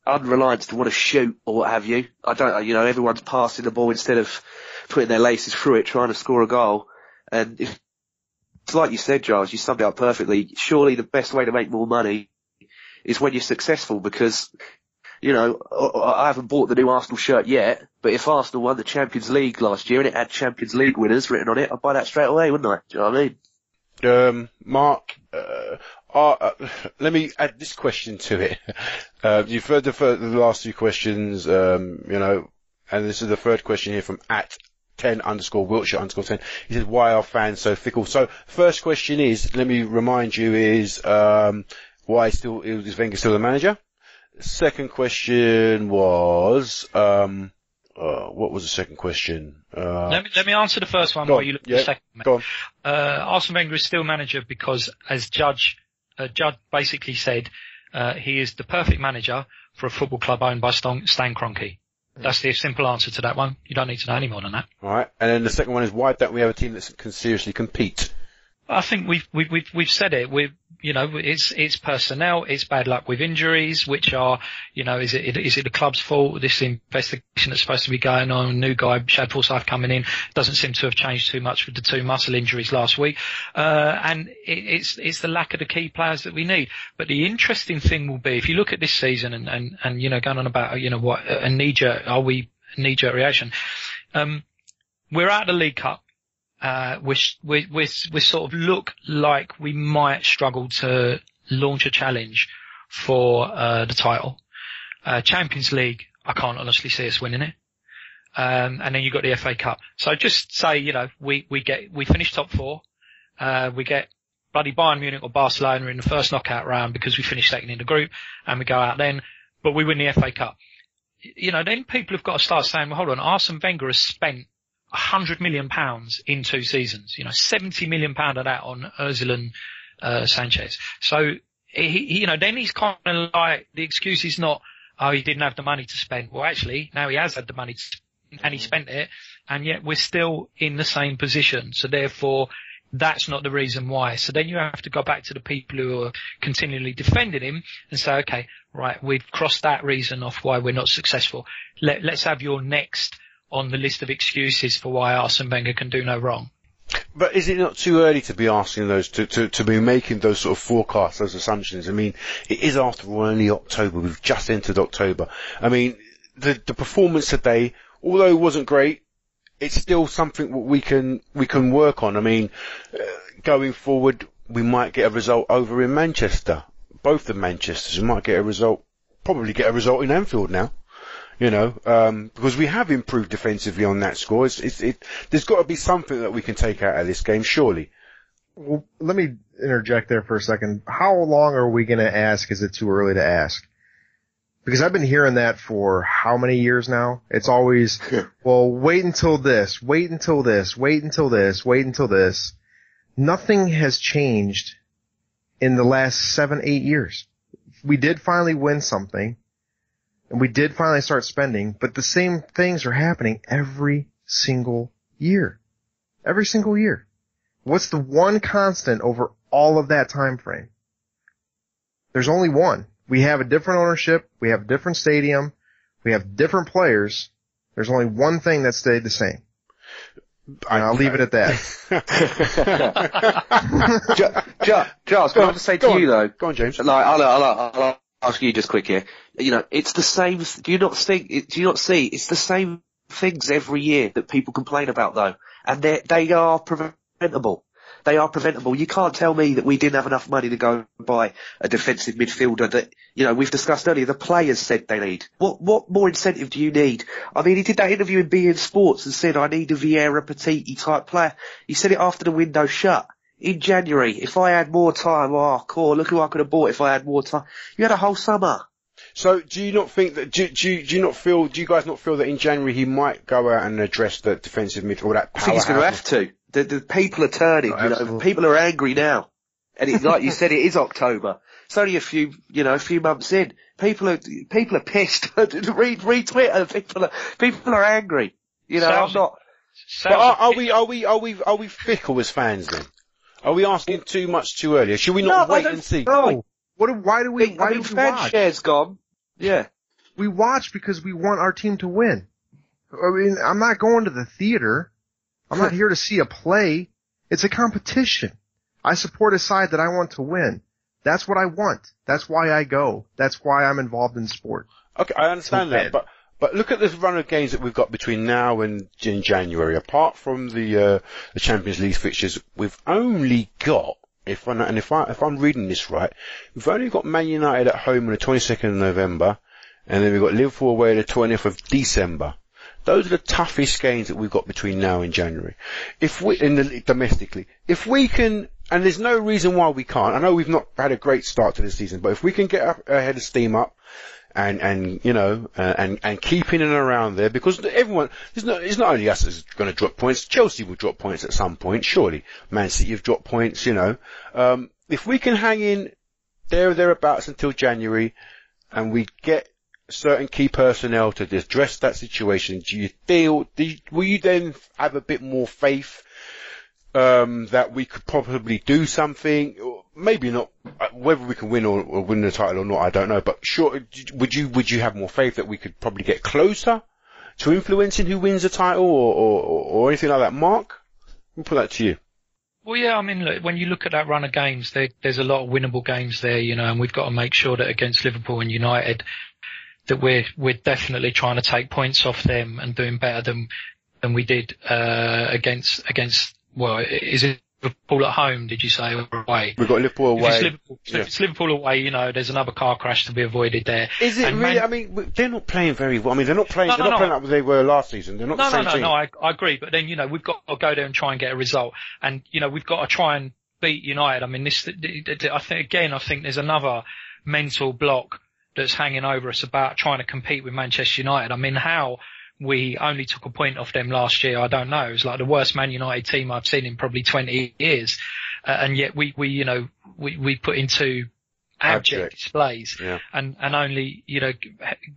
unreliance to want to shoot or what have you. Everyone's passing the ball instead of putting their laces through it, trying to score a goal. And it's like you said, Giles, you summed it up perfectly. Surely the best way to make more money is when you're successful, because, I haven't bought the new Arsenal shirt yet, but if Arsenal won the Champions League last year and it had Champions League winners written on it, I'd buy that straight away, wouldn't I? Do you know what I mean? Mark, let me add this question to it. You've heard the last two questions, and this is the third question here from @10_Wiltshire_10. He says, why are fans so fickle? So, first question is, let me remind you, is why is Wenger still the manager? Second question was, what was the second question? Let me answer the first one while you look at the second. Go on. Arsene Wenger is still manager because, as Judd basically said, he is the perfect manager for a football club owned by Stan Kroenke. That's the simple answer to that one. You don't need to know any more than that. All right. And then the second one is, why don't we have a team that can seriously compete? I think we've said it. It's personnel, it's bad luck with injuries, which are, is it the club's fault? This investigation that's supposed to be going on, new guy, Shad Forsyth coming in, doesn't seem to have changed too much with the 2 muscle injuries last week. And it's the lack of the key players that we need. But the interesting thing will be, if you look at this season and going on about, what a knee-jerk reaction. We're out of the League Cup. We sort of look like we might struggle to launch a challenge for the title. Champions League, I can't honestly see us winning it. And then you've got the FA Cup. So just say, we finish top 4, we get bloody Bayern Munich or Barcelona in the first knockout round because we finished second in the group, and we go out then, but we win the FA Cup. Then people have got to start saying, well, hold on, Arsene Wenger has spent £100 million in 2 seasons, £70 million of that on Ozil and Sanchez. So then he's kind of like, the excuse is not, he didn't have the money to spend. Well, actually, now he has had the money to spend, and he spent it, and yet we're still in the same position. So therefore, that's not the reason why. So then you have to go back to the people who are continually defending him and say, okay, right, we've crossed that reason off why we're not successful. Let's have your next on the list of excuses for why Arsene Wenger can do no wrong. But is it not too early to be asking those, to be making those sort of forecasts, those assumptions? I mean, it is after all only October. We've just entered October. I mean, the performance today, although it wasn't great, it's still something we can work on. I mean, going forward, we might get a result over in Manchester. Both the Manchesters, we might probably get a result in Anfield now. because we have improved defensively on that score. There's got to be something that we can take out of this game, surely. Well, let me interject there for a second. How long are we going to ask? Is it too early to ask? Because I've been hearing that for how many years now? It's always, well, wait until this, wait until this, wait until this, wait until this. Nothing has changed in the last 7-8 years. We did finally win something, and we did finally start spending, but the same things are happening every single year. Every single year. What's the one constant over all of that time frame? There's only one. We have a different ownership, we have a different stadium, we have different players. There's only one thing that stayed the same. I'll leave it at that. Giles, can I just say to you though? Go on, James. I'll ask you just quick here. It's the same. Do you not see? It's the same things every year that people complain about though, and they are preventable. They are preventable. You can't tell me that we didn't have enough money to go and buy a defensive midfielder that, we've discussed earlier, the players said they need. What more incentive do you need? I mean, he did that interview in BN Sports and said, I need a Vieira Petiti type player. He said it after the window shut. In January, if I had more time, look who I could have bought if I had more time. You had a whole summer. So do you not think that, do you guys not feel that in January he might go out and address the defensive midfield, or that powerhouse? I think he's going to have to. The people are turning, people are angry now. And it's like you said, it is October. It's only a few months in. People are pissed. read Twitter. People are angry. I'm not. But are we fickle as fans then? Are we asking too much too early? Should we not wait and see? No. Why do we fan watch? share's gone. Yeah. We watch because we want our team to win. I mean, I'm not going to the theater. I'm not here to see a play. It's a competition. I support a side that I want to win. That's what I want. That's why I go. That's why I'm involved in sport. Okay, I understand that, but look at this run of games that we've got between now and in January. Apart from the Champions League fixtures, we've only got, if I'm reading this right, we've only got Man United at home on the 22nd of November, and then we've got Liverpool away the 20th of December. Those are the toughest games that we've got between now and January. Domestically, if we can, and there's no reason why we can't. I know we've not had a great start to the season, but if we can get ahead of steam up, and keep in and around there, because everyone, it's not only us that's going to drop points. Chelsea will drop points at some point, surely. Man City have dropped points, If we can hang in thereabouts until January, and we get certain key personnel to address that situation, will you then have a bit more faith that we could probably do something? Or maybe not, whether we can win or win the title or not, I don't know, but sure, would you have more faith that we could probably get closer to influencing who wins the title or anything like that? Mark, we'll put that to you. Well, yeah, I mean, look, when you look at that run of games, there's a lot of winnable games there, and we've got to make sure that against Liverpool and United, that we're definitely trying to take points off them and doing better than we did against. Well, is it Liverpool at home? Did you say, or away? We've got Liverpool away. If it's Liverpool away, there's another car crash to be avoided there. Is it really? I mean, they're not playing very well. I mean, they're not playing like they were last season. They're not the same team. No, I agree. But then, we've got to go there and try and get a result. And, we've got to try and beat United. I mean, I think there's another mental block that's hanging over us about trying to compete with Manchester United. I mean, how we only took a point off them last year, I don't know. It was like the worst Man United team I've seen in probably 20 years. And yet we put into abject displays and only,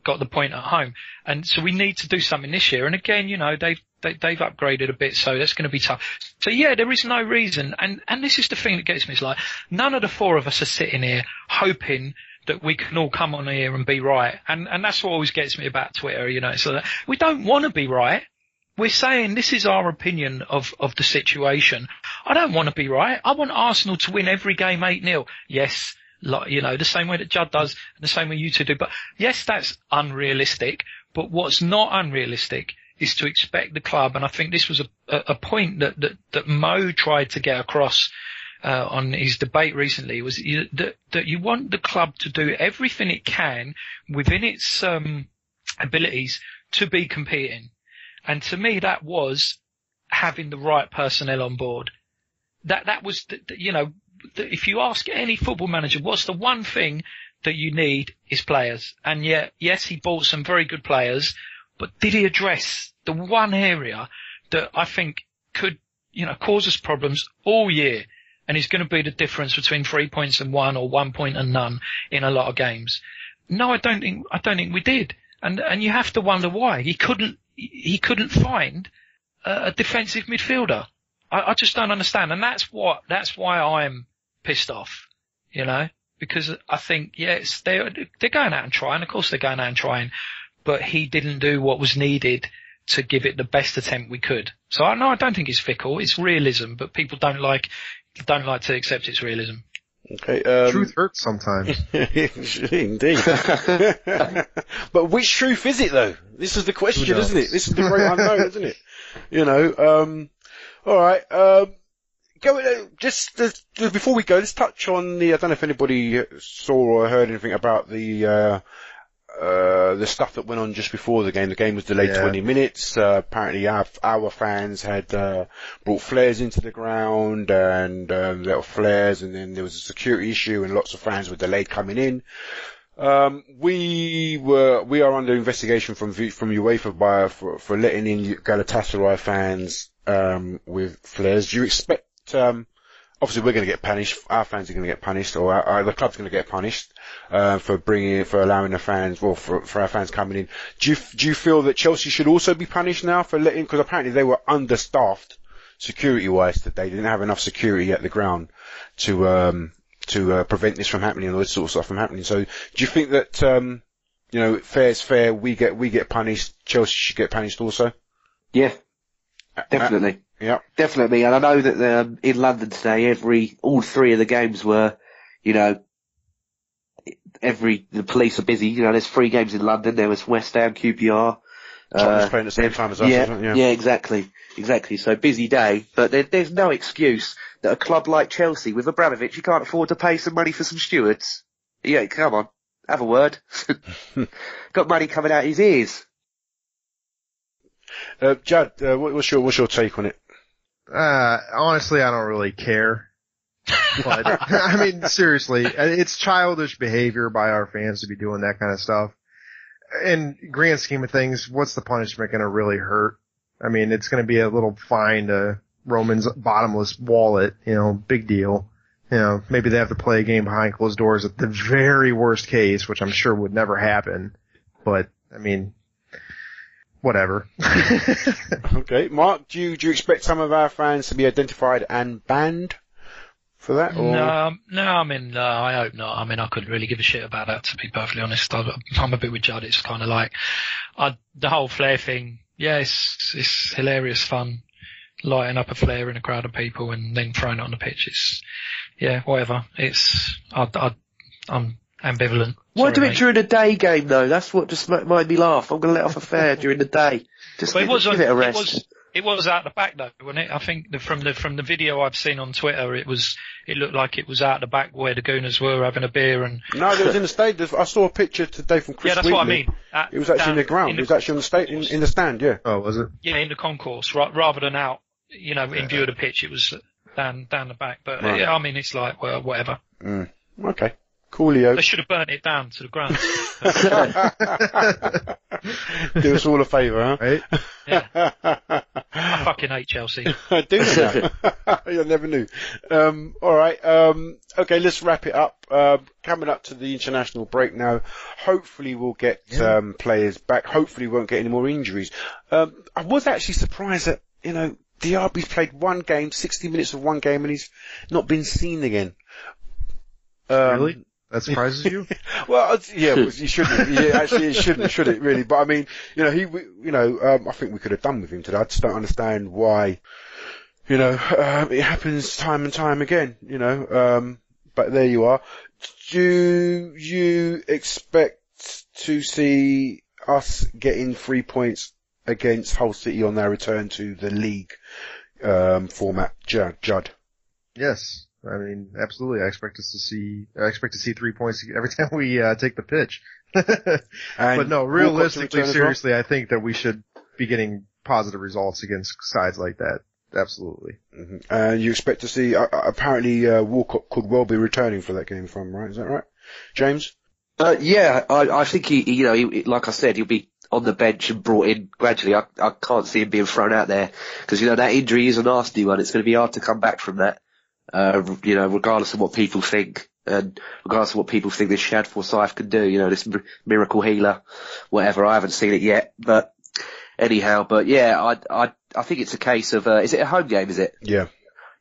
got the point at home. And so we need to do something this year. And again, they've upgraded a bit, so that's going to be tough. So yeah, there is no reason. And this is the thing that gets me. It's like none of the four of us are sitting here hoping that we can all come on here and be right. And that's what always gets me about Twitter, so we don't want to be right. We're saying this is our opinion of the situation. I don't want to be right. I want Arsenal to win every game 8-0. Yes, the same way that Judd does, and the same way you two do. But yes, that's unrealistic. But what's not unrealistic is to expect the club, and I think this was a point that Mo tried to get across on his debate recently, was that you want the club to do everything it can within its abilities to be competing. And to me, that was having the right personnel on board. That was, if you ask any football manager, what's the one thing that you need is players. And yet, yes, he bought some very good players, but did he address the one area that I think could, cause us problems all year? And is going to be the difference between 3 points and 1 or 1 point and none in a lot of games. No, I don't think we did. And you have to wonder why. He couldn't find a defensive midfielder. I just don't understand. And that's why I'm pissed off, because I think, yes, they're going out and trying. Of course they're going out and trying, but he didn't do what was needed to give it the best attempt we could. So I don't think it's fickle. It's realism, but people don't like to accept its realism. Okay. Truth hurts sometimes. Indeed. But which truth is it though? This is the question, isn't it? This is the great unknown, isn't it? All right. Just before we go, let's touch on I don't know if anybody saw or heard anything about the stuff that went on just before the game. The game was delayed 20 minutes. Apparently our fans had brought flares into the ground and little flares, and then there was a security issue and lots of fans were delayed coming in. We are under investigation from UEFA for letting in Galatasaray fans with flares. Do you expect obviously we're going to get punished, our fans are going to get punished, or the club's going to get punished for allowing the fans, for our fans coming in. Do you feel that Chelsea should also be punished now for letting, because apparently they were understaffed security wise today. They didn't have enough security at the ground to prevent this from happening, or this sort of stuff from happening. So do you think that fair is fair, we get punished, Chelsea should get punished also? Yeah, definitely. Yeah, definitely. And I know that in London today, all three of the games were, the police are busy. There's 3 games in London. There was West Ham, QPR. Tottenham's playing at the same time as us, isn't it? Yeah, exactly. So busy day, but there's no excuse that a club like Chelsea with Abramovich, you can't afford to pay some money for some stewards. Yeah, come on, have a word. Got money coming out his ears. Judd, what's your take on it? Honestly, I don't really care. But, I mean, seriously, it's childish behavior by our fans to be doing that kind of stuff. In grand scheme of things, what's the punishment going to really hurt? I mean, it's going to be a little fine to Roman's bottomless wallet, big deal. Maybe they have to play a game behind closed doors at the very worst case, which I'm sure would never happen. But, I mean, whatever. Okay. Mark, do you expect some of our fans to be identified and banned for that? Or? No, I hope not. I mean, I couldn't really give a shit about that, to be perfectly honest. I'm a bit with Judd. It's kind of like, the whole flare thing, yeah, it's hilarious fun. Lighting up a flare in a crowd of people and then throwing it on the pitch. Whatever. I'm ambivalent. Why do it during a day game though? That's what just made me laugh. I'm going to let off a flare during the day. Just give it a rest. It was out the back though, wasn't it? I think from the video I've seen on Twitter, it looked like it was out the back where the Gooners were having a beer and. No, it was in the stadium. I saw a picture today from Chris. Yeah, that's Wheatley. what I mean. It was actually in the ground. It was actually in the stand. Yeah. Oh, was it? Yeah, in the concourse, rather than out. In view of the pitch, it was down the back. But right. Yeah, I mean, it's like, well, whatever. Okay. Coolio. They should have burnt it down to the ground. Do us all a favour, huh? Right? Yeah. I fucking hate Chelsea. I do know. I never knew. Alright, okay, let's wrap it up. Coming up to the international break now. Hopefully we'll get, players back. Hopefully we won't get any more injuries. I was actually surprised that, Diaby's played one game, 60 minutes of one game, and he's not been seen again. Really? That surprises you? Well, yeah, he shouldn't. Yeah, actually, it shouldn't, should it really? But I mean, I think we could have done with him today. I just don't understand why, it happens time and time again, but there you are. Do you expect to see us getting 3 points against Hull City on their return to the league, format, Judd? Yes. I mean, absolutely. I expect to see 3 points every time we take the pitch. But no, realistically, seriously, I think that we should be getting positive results against sides like that. Absolutely. Mm-hmm. And you expect to see, apparently, Walcott could well be returning for that game from, right? Is that right? James? Yeah, I think he, like I said, he'll be on the bench and brought in gradually. I can't see him being thrown out there because, that injury is a nasty one. It's going to be hard to come back from that, regardless of what people think and regardless of what people think this Shad Forsyth can do, this miracle healer, whatever. I haven't seen it yet, but anyhow, yeah, I think it's a case of, is it a home game, is it? Yeah.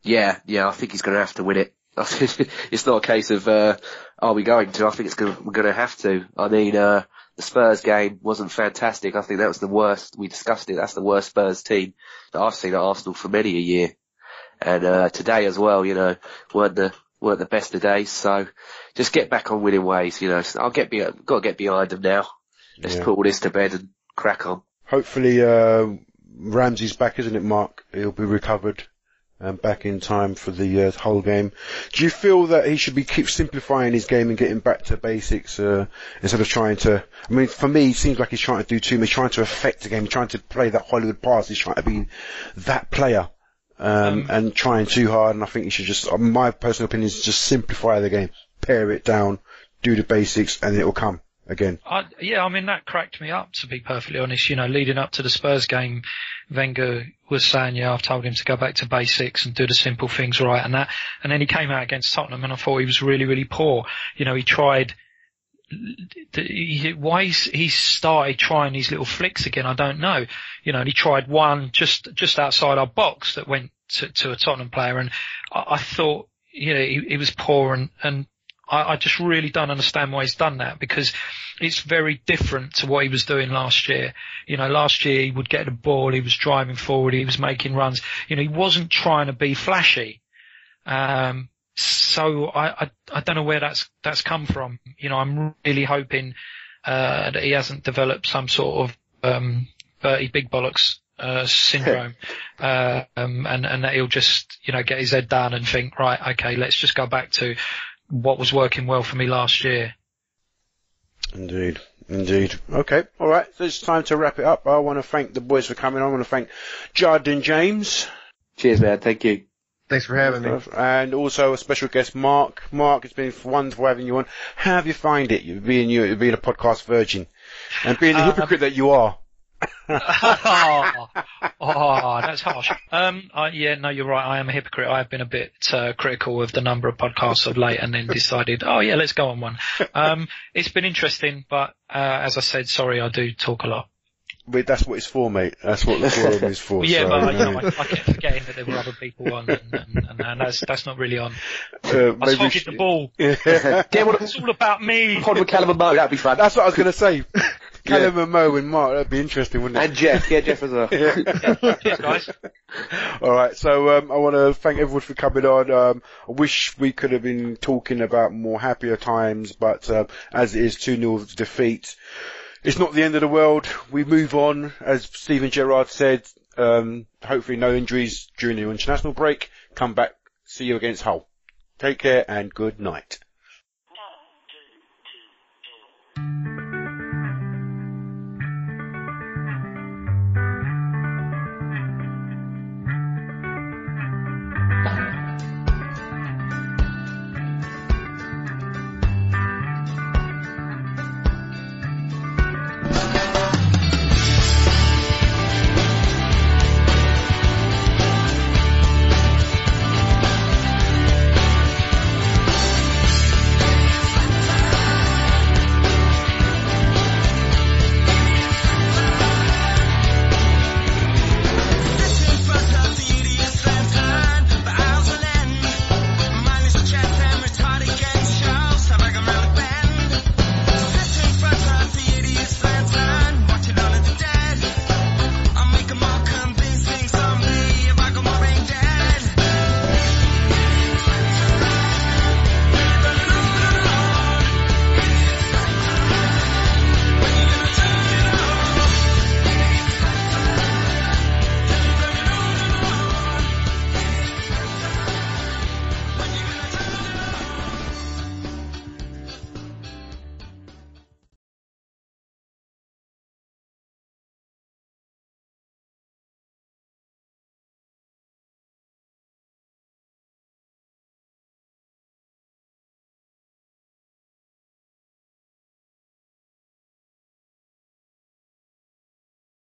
Yeah, I think he's going to have to win it. It's not a case of, are we going to? I think we're going to have to. I mean, the Spurs game wasn't fantastic. I think that was the worst. We discussed it. That's the worst Spurs team that I've seen at Arsenal for many a year. And, today as well, weren't the best of days. So just get back on winning ways, got to get behind them now. Let's put all this to bed and crack on. Hopefully, Ramsey's back, isn't it, Mark? He'll be recovered. Back in time for the whole game. Do you feel that he should keep simplifying his game and getting back to basics instead of trying to? I mean, for me, it seems like he's trying to do too much. He's trying to affect the game. He's trying to play that Hollywood pass. He's trying to be that player and trying too hard. And I think he should just, my personal opinion, is just simplify the game, pare it down, do the basics, and it will come again. I mean, that cracked me up, to be perfectly honest. Leading up to the Spurs game, Wenger was saying, I've told him to go back to basics and do the simple things right and that. And then he came out against Tottenham and I thought he was really, really poor. He tried, why he started trying these little flicks again, I don't know. And he tried one just outside our box that went to a Tottenham player. And I thought, he was poor and I just really don't understand why he's done that, because it's very different to what he was doing last year. Last year he would get the ball, he was driving forward, he was making runs. He wasn't trying to be flashy. So I don't know where that's come from. I'm really hoping that he hasn't developed some sort of Bertie Big Bollocks syndrome, and that he'll just get his head down and think, right, okay, let's just go back to what was working well for me last year. Indeed. Okay, alright, so it's time to wrap it up. I want to thank the boys for coming on. I want to thank Judd and James. Cheers, man. Thank you. Thanks for having me. And also a special guest, Mark. Mark, it's been wonderful having you on. How have you found it, being a podcast virgin? And being the hypocrite that you are? That's harsh. No, you're right. I am a hypocrite. I have been a bit critical of the number of podcasts of late, and then decided, let's go on one. It's been interesting, but as I said, sorry, I do talk a lot. But that's what it's for, mate. That's what the forum is for. Yeah, but I kept forgetting that there were other people on, and that's not really on. I was hogging the ball. It's all about me. Pod with Callum and Mo, that'd be fun. That's what I was going to say. Callum and Mo and Mark, that'd be interesting, wouldn't it? And Jeff, Jeff as well. Cheers, guys. Alright, so I want to thank everyone for coming on. I wish we could have been talking about more happier times, but as it is 2-0 defeat, it's not the end of the world. We move on, as Steven Gerrard said. Hopefully no injuries during the international break. Come back, see you against Hull. Take care and good night. 1, 2, 2.